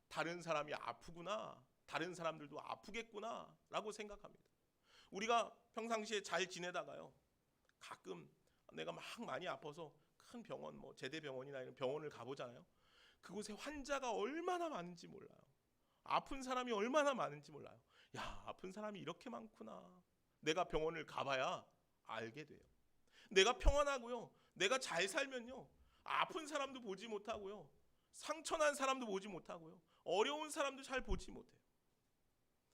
다른 사람이 아프구나, 다른 사람들도 아프겠구나 라고 생각합니다. 우리가 평상시에 잘 지내다가요, 가끔 내가 막 많이 아파서 큰 병원, 제대병원이나 이런 병원을 가보잖아요. 그곳에 환자가 얼마나 많은지 몰라요. 아픈 사람이 얼마나 많은지 몰라요. 야, 아픈 사람이 이렇게 많구나. 내가 병원을 가봐야 알게 돼요. 내가 평안하고요, 내가 잘 살면요, 아픈 사람도 보지 못하고요, 상처난 사람도 보지 못하고요, 어려운 사람도 잘 보지 못해요.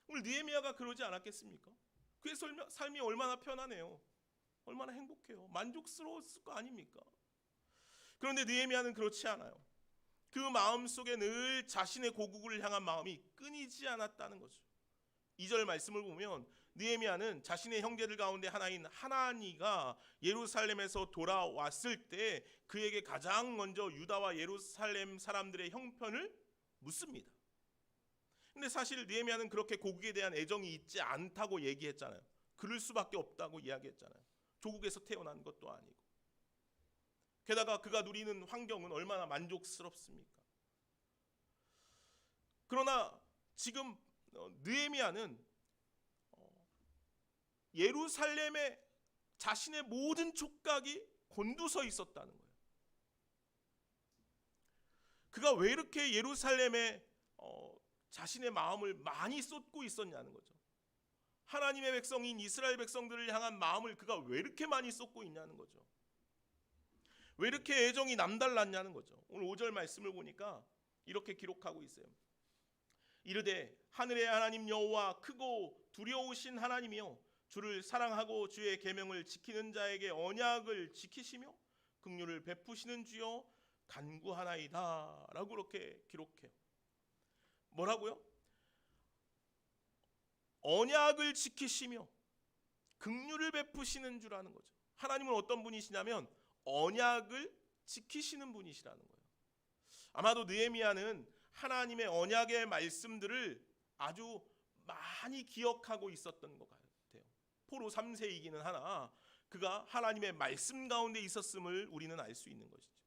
오늘 느헤미야가 그러지 않았겠습니까? 그의 삶이 얼마나 편안해요. 얼마나 행복해요. 만족스러웠을 거 아닙니까? 그런데 느헤미야는 그렇지 않아요. 그 마음속에 늘 자신의 고국을 향한 마음이 끊이지 않았다는 거죠. 2절 말씀을 보면 느헤미야는 자신의 형제들 가운데 하나인 하나니가 예루살렘에서 돌아왔을 때 그에게 가장 먼저 유다와 예루살렘 사람들의 형편을 묻습니다. 근데 사실 느헤미야는 그렇게 고국에 대한 애정이 있지 않다고 얘기했잖아요. 그럴 수밖에 없다고 이야기했잖아요. 조국에서 태어난 것도 아니고. 게다가 그가 누리는 환경은 얼마나 만족스럽습니까? 그러나 지금 느헤미야는 예루살렘에 자신의 모든 촉각이 곤두서 있었다는 거예요. 그가 왜 이렇게 예루살렘에 자신의 마음을 많이 쏟고 있었냐는 거죠. 하나님의 백성인 이스라엘 백성들을 향한 마음을 그가 왜 이렇게 많이 쏟고 있냐는 거죠. 왜 이렇게 애정이 남달랐냐는 거죠. 오늘 5절 말씀을 보니까 이렇게 기록하고 있어요. 이르되 하늘의 하나님 여호와 크고 두려우신 하나님이여, 주를 사랑하고 주의 계명을 지키는 자에게 언약을 지키시며 긍휼을 베푸시는 주여 간구하나이다 라고 그렇게 기록해요. 뭐라고요? 언약을 지키시며 긍휼을 베푸시는 주라는 거죠. 하나님은 어떤 분이시냐면 언약을 지키시는 분이시라는 거예요. 아마도 느헤미야는 하나님의 언약의 말씀들을 아주 많이 기억하고 있었던 것 같아요. 포로 3세이기는 하나 그가 하나님의 말씀 가운데 있었음을 우리는 알 수 있는 것이죠.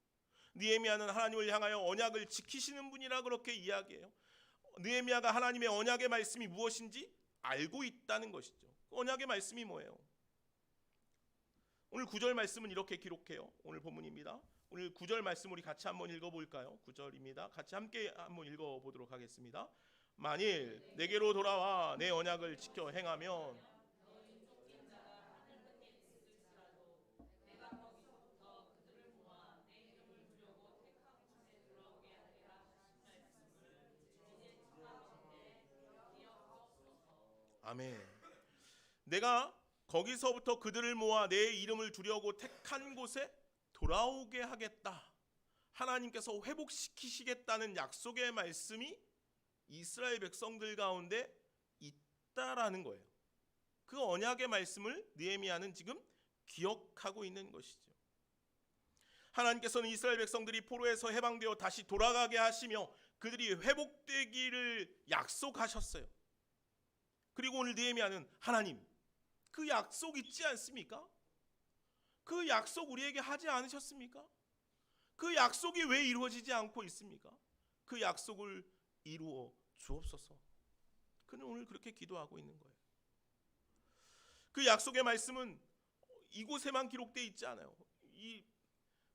느헤미야는 하나님을 향하여 언약을 지키시는 분이라 그렇게 이야기해요. 느헤미야가 하나님의 언약의 말씀이 무엇인지 알고 있다는 것이죠. 언약의 말씀이 뭐예요? 오늘 9절 말씀은 이렇게 기록해요. 오늘 본문입니다. 오늘 9절 말씀 우리 같이 한번 읽어볼까요? 9절입니다. 같이 함께 한번 읽어보도록 하겠습니다. 만일 내게로 돌아와 내 언약을 지켜 행하면 아멘. 내가 거기서부터 그들을 모아 내 이름을 두려고 택한 곳에 돌아오게 하겠다. 하나님께서 회복시키시겠다는 약속의 말씀이 이스라엘 백성들 가운데 있다라는 거예요. 그 언약의 말씀을 느헤미야는 지금 기억하고 있는 것이죠. 하나님께서는 이스라엘 백성들이 포로에서 해방되어 다시 돌아가게 하시며 그들이 회복되기를 약속하셨어요. 그리고 오늘 느헤미야는 하나님, 그 약속 있지 않습니까? 그 약속 우리에게 하지 않으셨습니까? 그 약속이 왜 이루어지지 않고 있습니까? 그 약속을 이루어 주옵소서. 그는 오늘 그렇게 기도하고 있는 거예요. 그 약속의 말씀은 이곳에만 기록되어 있지 않아요. 이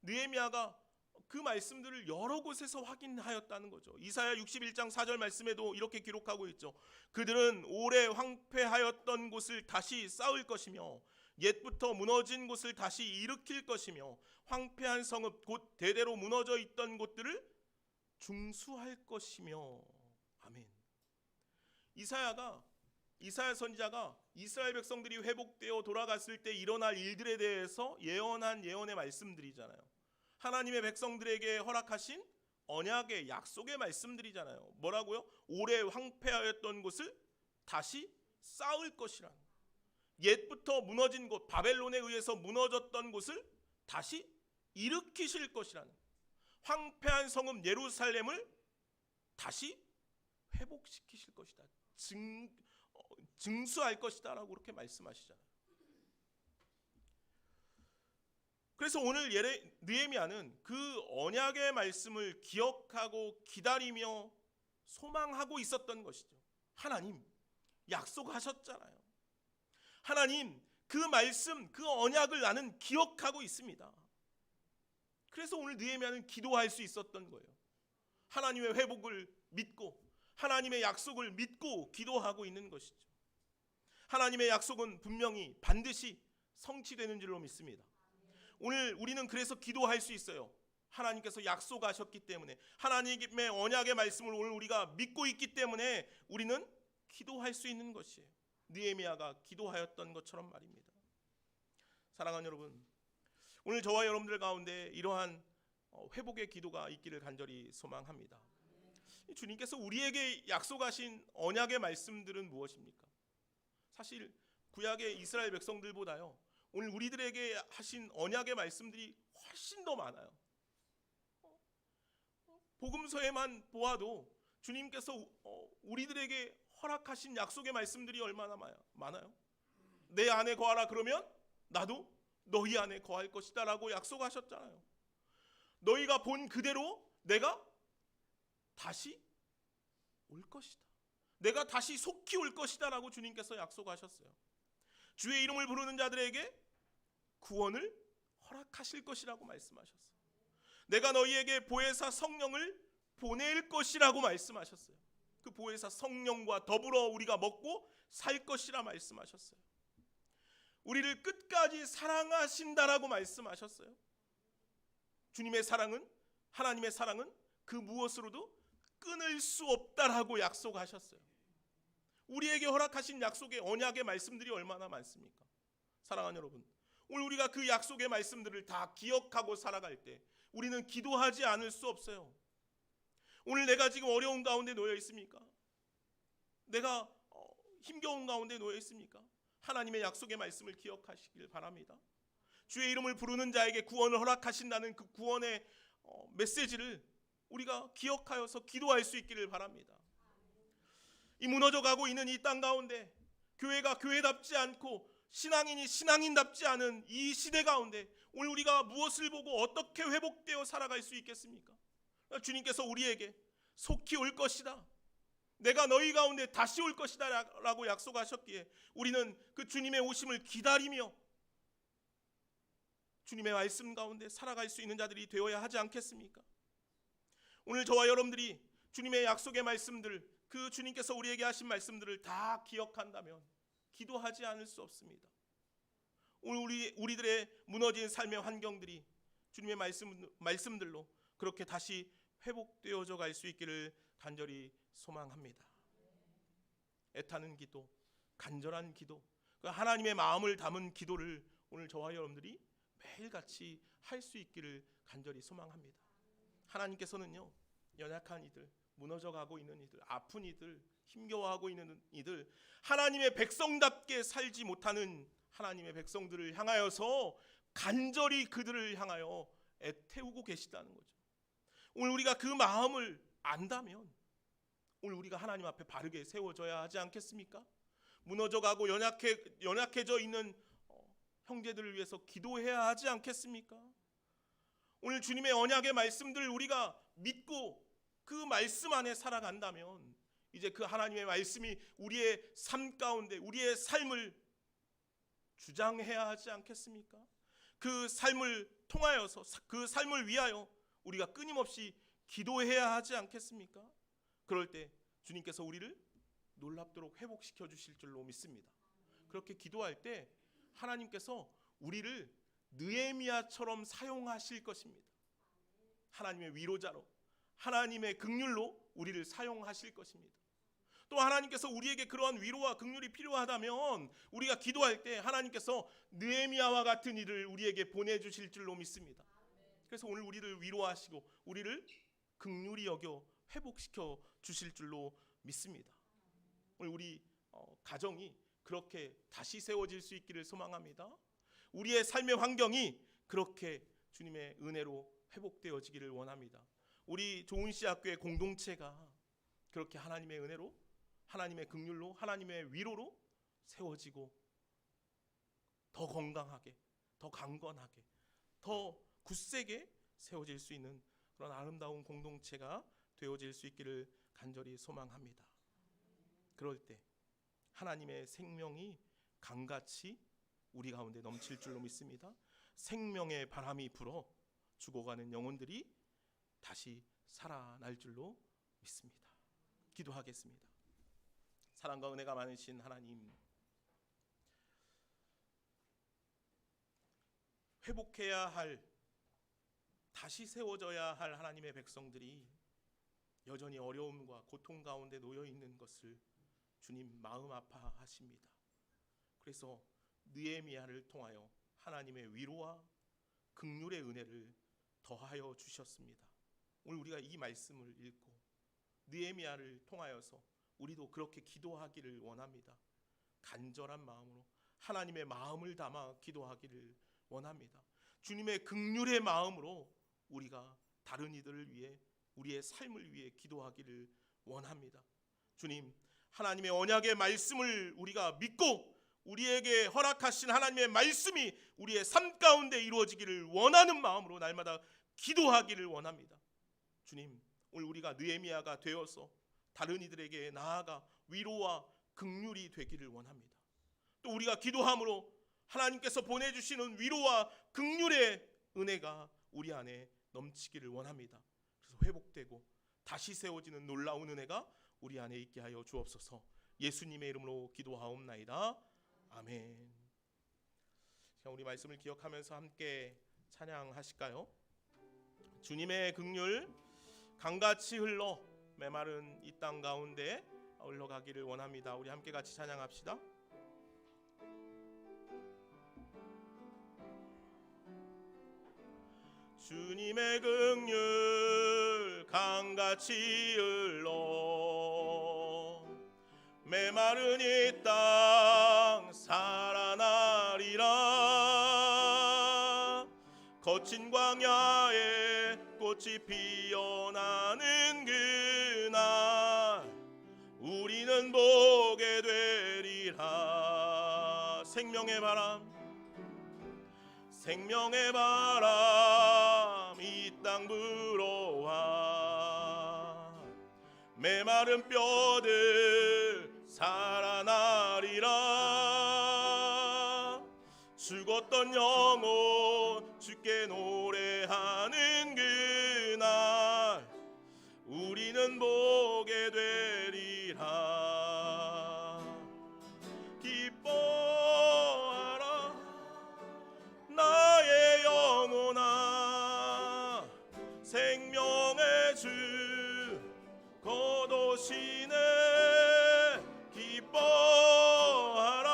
느헤미야가 그 말씀들을 여러 곳에서 확인하였다는 거죠. 이사야 61장 4절 말씀에도 이렇게 기록하고 있죠. 그들은 오래 황폐하였던 곳을 다시 쌓을 것이며 옛부터 무너진 곳을 다시 일으킬 것이며 황폐한 성읍 곧 대대로 무너져 있던 곳들을 중수할 것이며. 아멘. 이사야 선지자가 이스라엘 백성들이 회복되어 돌아갔을 때 일어날 일들에 대해서 예언한 예언의 말씀들이잖아요. 하나님의 백성들에게 허락하신 언약의 약속의 말씀들이잖아요. 뭐라고요? 오래 황폐하였던 곳을 다시 쌓을 것이라는, 옛부터 무너진 곳, 바벨론에 의해서 무너졌던 곳을 다시 일으키실 것이라는, 황폐한 성읍 예루살렘을 다시 회복시키실 것이다, 증수할 것이다 라고 그렇게 말씀하시잖아요. 그래서 오늘 느헤미야는 그 언약의 말씀을 기억하고 기다리며 소망하고 있었던 것이죠. 하나님 약속하셨잖아요. 하나님 그 말씀, 그 언약을 나는 기억하고 있습니다. 그래서 오늘 느헤미야는 기도할 수 있었던 거예요. 하나님의 회복을 믿고 하나님의 약속을 믿고 기도하고 있는 것이죠. 하나님의 약속은 분명히 반드시 성취되는 줄로 믿습니다. 오늘 우리는 그래서 기도할 수 있어요. 하나님께서 약속하셨기 때문에, 하나님의 언약의 말씀을 오늘 우리가 믿고 있기 때문에 우리는 기도할 수 있는 것이에요. 느헤미야가 기도하였던 것처럼 말입니다. 사랑하는 여러분, 오늘 저와 여러분들 가운데 이러한 회복의 기도가 있기를 간절히 소망합니다. 주님께서 우리에게 약속하신 언약의 말씀들은 무엇입니까? 사실 구약의 이스라엘 백성들보다요, 오늘 우리들에게 하신 언약의 말씀들이 훨씬 더 많아요. 복음서에만 보아도 주님께서 우리들에게 허락하신 약속의 말씀들이 얼마나 많아요. 내 안에 거하라 그러면 나도 너희 안에 거할 것이다 라고 약속하셨잖아요. 너희가 본 그대로 내가 다시 올 것이다, 내가 다시 속히 올 것이다 라고 주님께서 약속하셨어요. 주의 이름을 부르는 자들에게 구원을 허락하실 것이라고 말씀하셨어요. 내가 너희에게 보혜사 성령을 보낼 것이라고 말씀하셨어요. 그 보혜사 성령과 더불어 우리가 먹고 살 것이라 말씀하셨어요. 우리를 끝까지 사랑하신다라고 말씀하셨어요. 주님의 사랑은, 하나님의 사랑은 그 무엇으로도 끊을 수 없다라고 약속하셨어요. 우리에게 허락하신 약속의 언약의 말씀들이 얼마나 많습니까? 사랑하는 여러분, 오늘 우리가 그 약속의 말씀들을 다 기억하고 살아갈 때 우리는 기도하지 않을 수 없어요. 오늘 내가 지금 어려운 가운데 놓여 있습니까? 내가 힘겨운 가운데 놓여 있습니까? 하나님의 약속의 말씀을 기억하시길 바랍니다. 주의 이름을 부르는 자에게 구원을 허락하신다는 그 구원의 메시지를 우리가 기억하여서 기도할 수 있기를 바랍니다. 이 무너져가고 있는 이 땅 가운데 교회가 교회답지 않고 신앙인이 신앙인답지 않은 이 시대 가운데 오늘 우리가 무엇을 보고 어떻게 회복되어 살아갈 수 있겠습니까? 주님께서 우리에게 속히 올 것이다, 내가 너희 가운데 다시 올 것이다 라고 약속하셨기에 우리는 그 주님의 오심을 기다리며 주님의 말씀 가운데 살아갈 수 있는 자들이 되어야 하지 않겠습니까? 오늘 저와 여러분들이 주님의 약속의 말씀들, 그 주님께서 우리에게 하신 말씀들을 다 기억한다면 기도하지 않을 수 없습니다. 오늘 우리들의 무너진 삶의 환경들이 주님의 말씀들로 그렇게 다시 회복되어져 갈 수 있기를 간절히 소망합니다. 애타는 기도, 간절한 기도, 그 하나님의 마음을 담은 기도를 오늘 저와 여러분들이 매일같이 할 수 있기를 간절히 소망합니다. 하나님께서는요, 연약한 이들, 무너져가고 있는 이들, 아픈 이들, 힘겨워하고 있는 이들, 하나님의 백성답게 살지 못하는 하나님의 백성들을 향하여서 간절히 그들을 향하여 애태우고 계시다는 거죠. 오늘 우리가 그 마음을 안다면 오늘 우리가 하나님 앞에 바르게 세워져야 하지 않겠습니까? 무너져가고 연약해져 있는 형제들을 위해서 기도해야 하지 않겠습니까? 오늘 주님의 언약의 말씀들을 우리가 믿고 그 말씀 안에 살아간다면 이제 그 하나님의 말씀이 우리의 삶 가운데 우리의 삶을 주장해야 하지 않겠습니까? 그 삶을 통하여서 그 삶을 위하여 우리가 끊임없이 기도해야 하지 않겠습니까? 그럴 때 주님께서 우리를 놀랍도록 회복시켜 주실 줄로 믿습니다. 그렇게 기도할 때 하나님께서 우리를 느헤미야처럼 사용하실 것입니다. 하나님의 위로자로, 하나님의 긍휼로 우리를 사용하실 것입니다. 또 하나님께서 우리에게 그러한 위로와 긍휼이 필요하다면 우리가 기도할 때 하나님께서 느헤미야와 같은 이를 우리에게 보내주실 줄로 믿습니다. 그래서 오늘 우리를 위로하시고 우리를 긍휼히 여겨 회복시켜 주실 줄로 믿습니다. 오늘 우리 가정이 그렇게 다시 세워질 수 있기를 소망합니다. 우리의 삶의 환경이 그렇게 주님의 은혜로 회복되어지기를 원합니다. 우리 좋은시 학교의 공동체가 그렇게 하나님의 은혜로, 하나님의 긍휼로, 하나님의 위로로 세워지고 더 건강하게, 더 강건하게, 더 굳세게 세워질 수 있는 그런 아름다운 공동체가 되어질 수 있기를 간절히 소망합니다. 그럴 때 하나님의 생명이 강같이 우리 가운데 넘칠 줄로 믿습니다. 생명의 바람이 불어 죽어가는 영혼들이 다시 살아날 줄로 믿습니다. 기도하겠습니다. 사랑과 은혜가 많으신 하나님, 회복해야 할, 다시 세워져야 할 하나님의 백성들이 여전히 어려움과 고통 가운데 놓여 있는 것을 주님 마음 아파하십니다. 그래서 느헤미야를 통하여 하나님의 위로와 긍휼의 은혜를 더하여 주셨습니다. 오늘 우리가 이 말씀을 읽고 느헤미야를 통하여서 우리도 그렇게 기도하기를 원합니다. 간절한 마음으로 하나님의 마음을 담아 기도하기를 원합니다. 주님의 긍휼의 마음으로 우리가 다른 이들을 위해, 우리의 삶을 위해 기도하기를 원합니다. 주님, 하나님의 언약의 말씀을 우리가 믿고 우리에게 허락하신 하나님의 말씀이 우리의 삶 가운데 이루어지기를 원하는 마음으로 날마다 기도하기를 원합니다. 주님, 오늘 우리가 느헤미야가 되어서 다른 이들에게 나아가 위로와 긍휼이 되기를 원합니다. 또 우리가 기도함으로 하나님께서 보내주시는 위로와 긍휼의 은혜가 우리 안에 넘치기를 원합니다. 그래서 회복되고 다시 세워지는 놀라운 은혜가 우리 안에 있게 하여 주옵소서. 예수님의 이름으로 기도하옵나이다. 아멘. 자, 우리 말씀을 기억하면서 함께 찬양하실까요? 주님의 긍휼 강같이 흘러 메마른 이 땅 가운데 흘러가기를 원합니다. 우리 함께 같이 찬양합시다. 주님의 긍휼 강같이 흘러 메마른 이 땅 살아나리라. 거친 광야에 꽃이 피어나는 그날 우리는 보게 되리라. 생명의 바람, 생명의 바람 이 땅 불어와 메마른 뼈들 살아나리라. 죽었던 영혼 주께 노래하는 그날 우리는 보게 되리라. 기뻐하라 나의 영혼아, 생명의 주 거두시네. 기뻐하라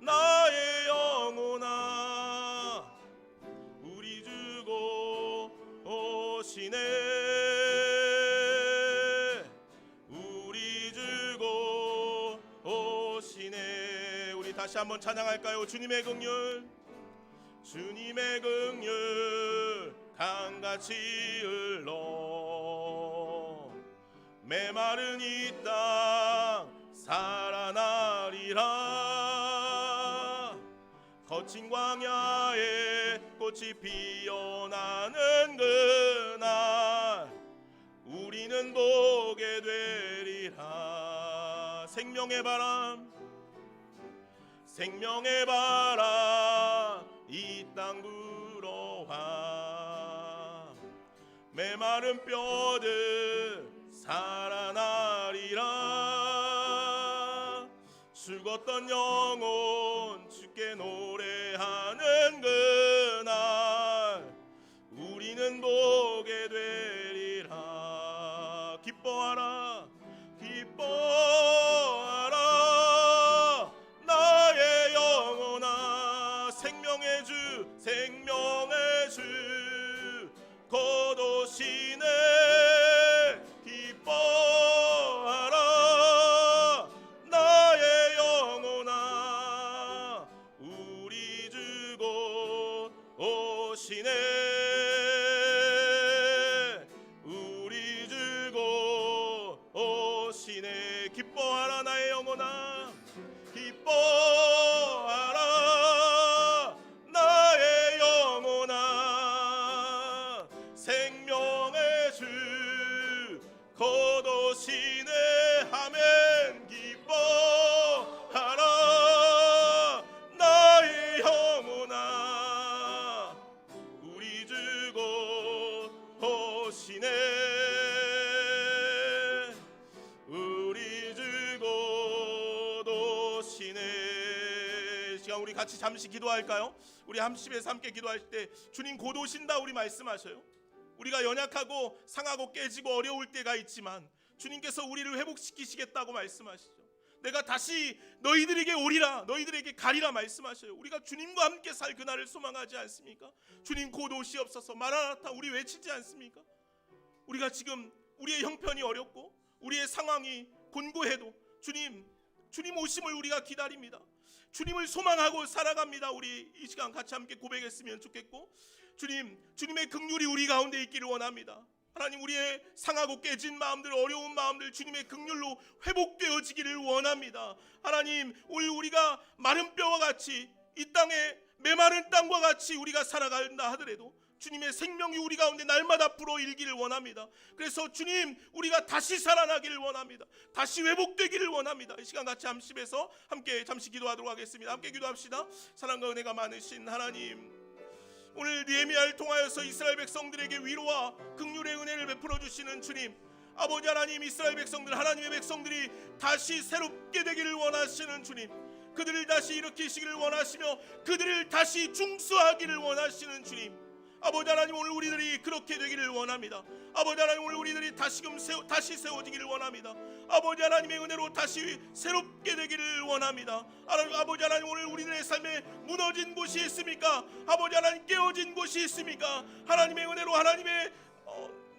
나의 영혼아, 우리 주 오시네. 우리 주 오시네. 우리 다시 한번 찬양할까요? 주님의 긍휼, 주님의 긍휼 강같이 흘러 메마른 이 땅 살아나리라. 거친 광야에 꽃이 피어나는 그날 우리는 보게 되 생명의 바람, 생명의 바람 이 땅 불어와 메마른 뼈들 살아나리라. 죽었던 영혼 주께 노래하는 그날 우리는 보게 되리라. 기뻐하라 기뻐하라 나의 영혼아. 생명의 주 생명의 주 곧 오시네. 기뻐하라 나의 영혼아. 우리 주 곧 오시네. 우리 주 곧 오시네. 기뻐하라 나의 영혼아. 기뻐하라 나의 영혼아. 생명의 주 곧 오시네. 아멘. 기뻐하라 나의 영혼아. 우리 주 곧 오시네. 우리 주 곧 오시네. 시간 우리 같이 잠시 기도할까요? 우리 함심에서 함께 기도할 때 주님 곧 오신다 우리 말씀하셔요. 우리가 연약하고 상하고 깨지고 어려울 때가 있지만 주님께서 우리를 회복시키시겠다고 말씀하시죠. 내가 다시 너희들에게 오리라 너희들에게 가리라 말씀하셔요. 우리가 주님과 함께 살 그날을 소망하지 않습니까? 주님 곧 오시옵소서 마라나타 우리 외치지 않습니까? 우리가 지금 우리의 형편이 어렵고 우리의 상황이 곤고해도 주님 오심을 우리가 기다립니다. 주님을 소망하고 살아갑니다. 우리 이 시간 같이 함께 고백했으면 좋겠고 주님의 긍휼이 우리 가운데 있기를 원합니다. 하나님 우리의 상하고 깨진 마음들 어려운 마음들 주님의 긍휼로 회복되어지기를 원합니다. 하나님 오늘 우리가 마른 뼈와 같이 이 땅에 메마른 땅과 같이 우리가 살아간다 하더라도 주님의 생명이 우리 가운데 날마다 불어일기를 원합니다. 그래서 주님 우리가 다시 살아나기를 원합니다. 다시 회복되기를 원합니다. 이 시간 같이 함심에서 함께 잠시 기도하도록 하겠습니다. 함께 기도합시다. 사랑과 은혜가 많으신 하나님, 오늘 느헤미야를 통하여서 이스라엘 백성들에게 위로와 긍휼의 은혜를 베풀어 주시는 주님, 아버지 하나님, 이스라엘 백성들 하나님의 백성들이 다시 새롭게 되기를 원하시는 주님, 그들을 다시 일으키시기를 원하시며 그들을 다시 중수하기를 원하시는 주님, 아버지 하나님 오늘 우리들이 그렇게 되기를 원합니다. 아버지 하나님 오늘 우리들이 다시 세워지기를 원합니다. 아버지 하나님의 은혜로 다시 새롭게 되기를 원합니다. 아버지 하나님 오늘 우리들의 삶에 무너진 곳이 있습니까? 아버지 하나님 깨어진 곳이 있습니까? 하나님의 은혜로 하나님의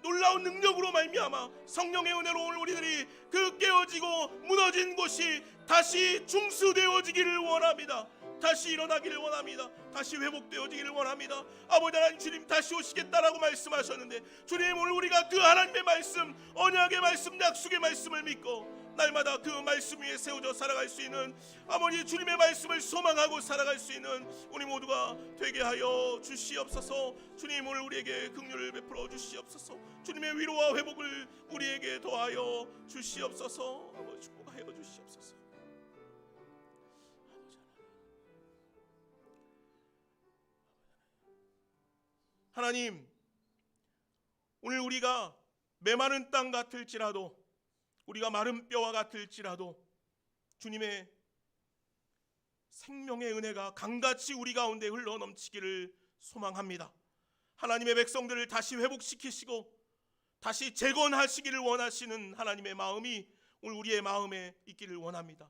놀라운 능력으로 말미암아 성령의 은혜로 오늘 우리들이 그 깨어지고 무너진 곳이 다시 중수되어지기를 원합니다. 다시 일어나기를 원합니다. 다시 회복되어지기를 원합니다. 아버지 하나님, 주님 다시 오시겠다라고 말씀하셨는데 주님 오늘 우리가 그 하나님의 말씀, 언약의 말씀, 약속의 말씀을 믿고 날마다 그 말씀 위에 세워져 살아갈 수 있는, 아버지 주님의 말씀을 소망하고 살아갈 수 있는 우리 모두가 되게 하여 주시옵소서. 주님 오늘 우리에게 긍휼을 베풀어 주시옵소서. 주님의 위로와 회복을 우리에게 더하여 주시옵소서. 아버지 축복하여 주시옵소서. 하나님, 오늘 우리가 메마른 땅 같을지라도, 우리가 마른 뼈와 같을지라도 주님의 생명의 은혜가 강같이 우리 가운데 흘러넘치기를 소망합니다. 하나님의 백성들을 다시 회복시키시고 다시 재건하시기를 원하시는 하나님의 마음이 오늘 우리의 마음에 있기를 원합니다.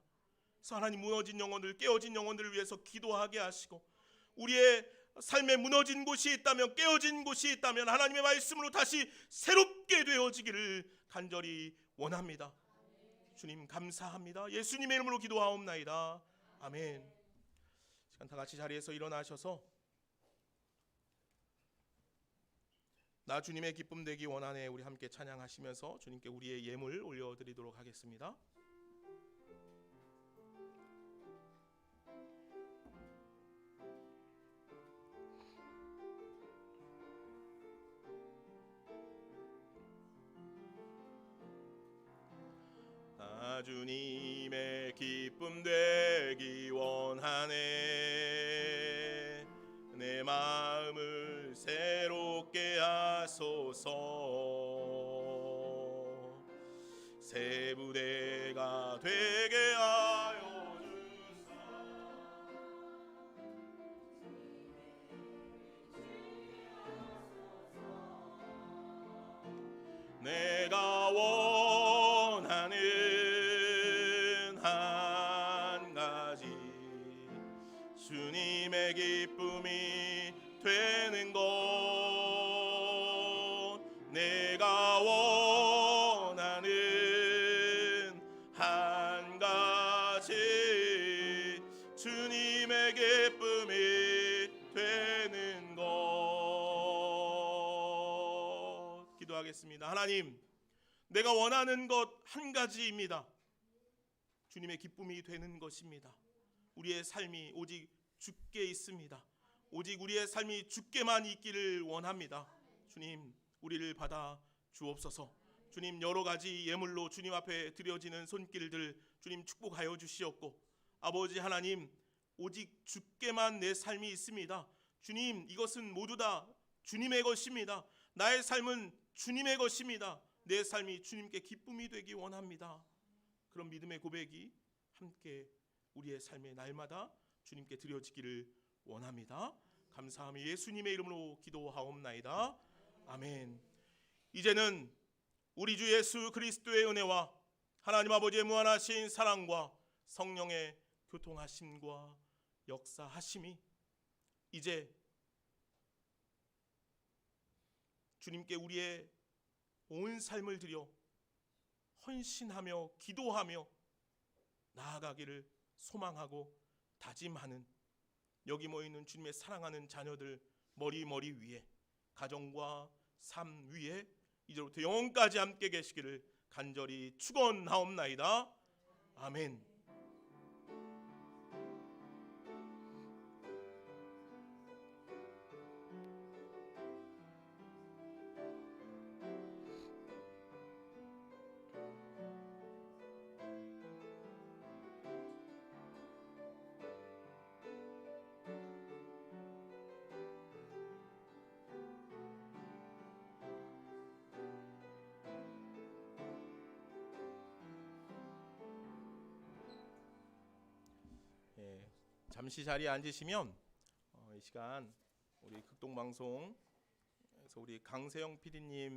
그래서 하나님, 무너진 영혼들, 깨어진 영혼들을 위해서 기도하게 하시고, 우리의 삶에 무너진 곳이 있다면, 깨어진 곳이 있다면 하나님의 말씀으로 다시 새롭게 되어지기를 간절히 원합니다. 주님 감사합니다. 예수님의 이름으로 기도하옵나이다. 아멘. 시간 다 같이 자리에서 일어나셔서 나 주님의 기쁨 되기 원하네 우리 함께 찬양하시면서 주님께 우리의 예물 올려드리도록 하겠습니다. 나 나 주님의 기쁨 되기 원하네. 내 마음을 새롭게 하소서. 새 부대가 되게 하여 주사. 내가 원하는 한 가지, 주님의 기쁨이 되는 것. 내가 원하는 한 가지, 주님의 기쁨이 되는 것. 기도하겠습니다. 하나님, 내가 원하는 것 한 가지입니다. 주님의 기쁨이 되는 것입니다. 우리의 삶이 오직 주께 있습니다. 오직 우리의 삶이 주께만 있기를 원합니다. 주님, 우리를 받아 주옵소서. 주님, 여러 가지 예물로 주님 앞에 드려지는 손길들 주님 축복하여 주시옵고, 아버지 하나님, 오직 주께만 내 삶이 있습니다. 주님, 이것은 모두 다 주님의 것입니다. 나의 삶은 주님의 것입니다. 내 삶이 주님께 기쁨이 되기 원합니다. 그런 믿음의 고백이 함께 우리의 삶의 날마다 주님께 드려지기를 원합니다. 감사하며 예수님의 이름으로 기도하옵나이다. 아멘. 이제는 우리 주 예수 그리스도의 은혜와 하나님 아버지의 무한하신 사랑과 성령의 교통하심과 역사하심이 이제 주님께 우리의 온 삶을 드려 헌신하며 기도하며 나아가기를 소망하고 다짐하는 여기 모이는 주님의 사랑하는 자녀들 머리 위에, 가정과 삶 위에 이제부터 영원까지 함께 계시기를 간절히 축원하옵나이다. 아멘. 잠시 자리에 앉으시면 이 시간 우리 극동방송에서 우리 강세영 PD님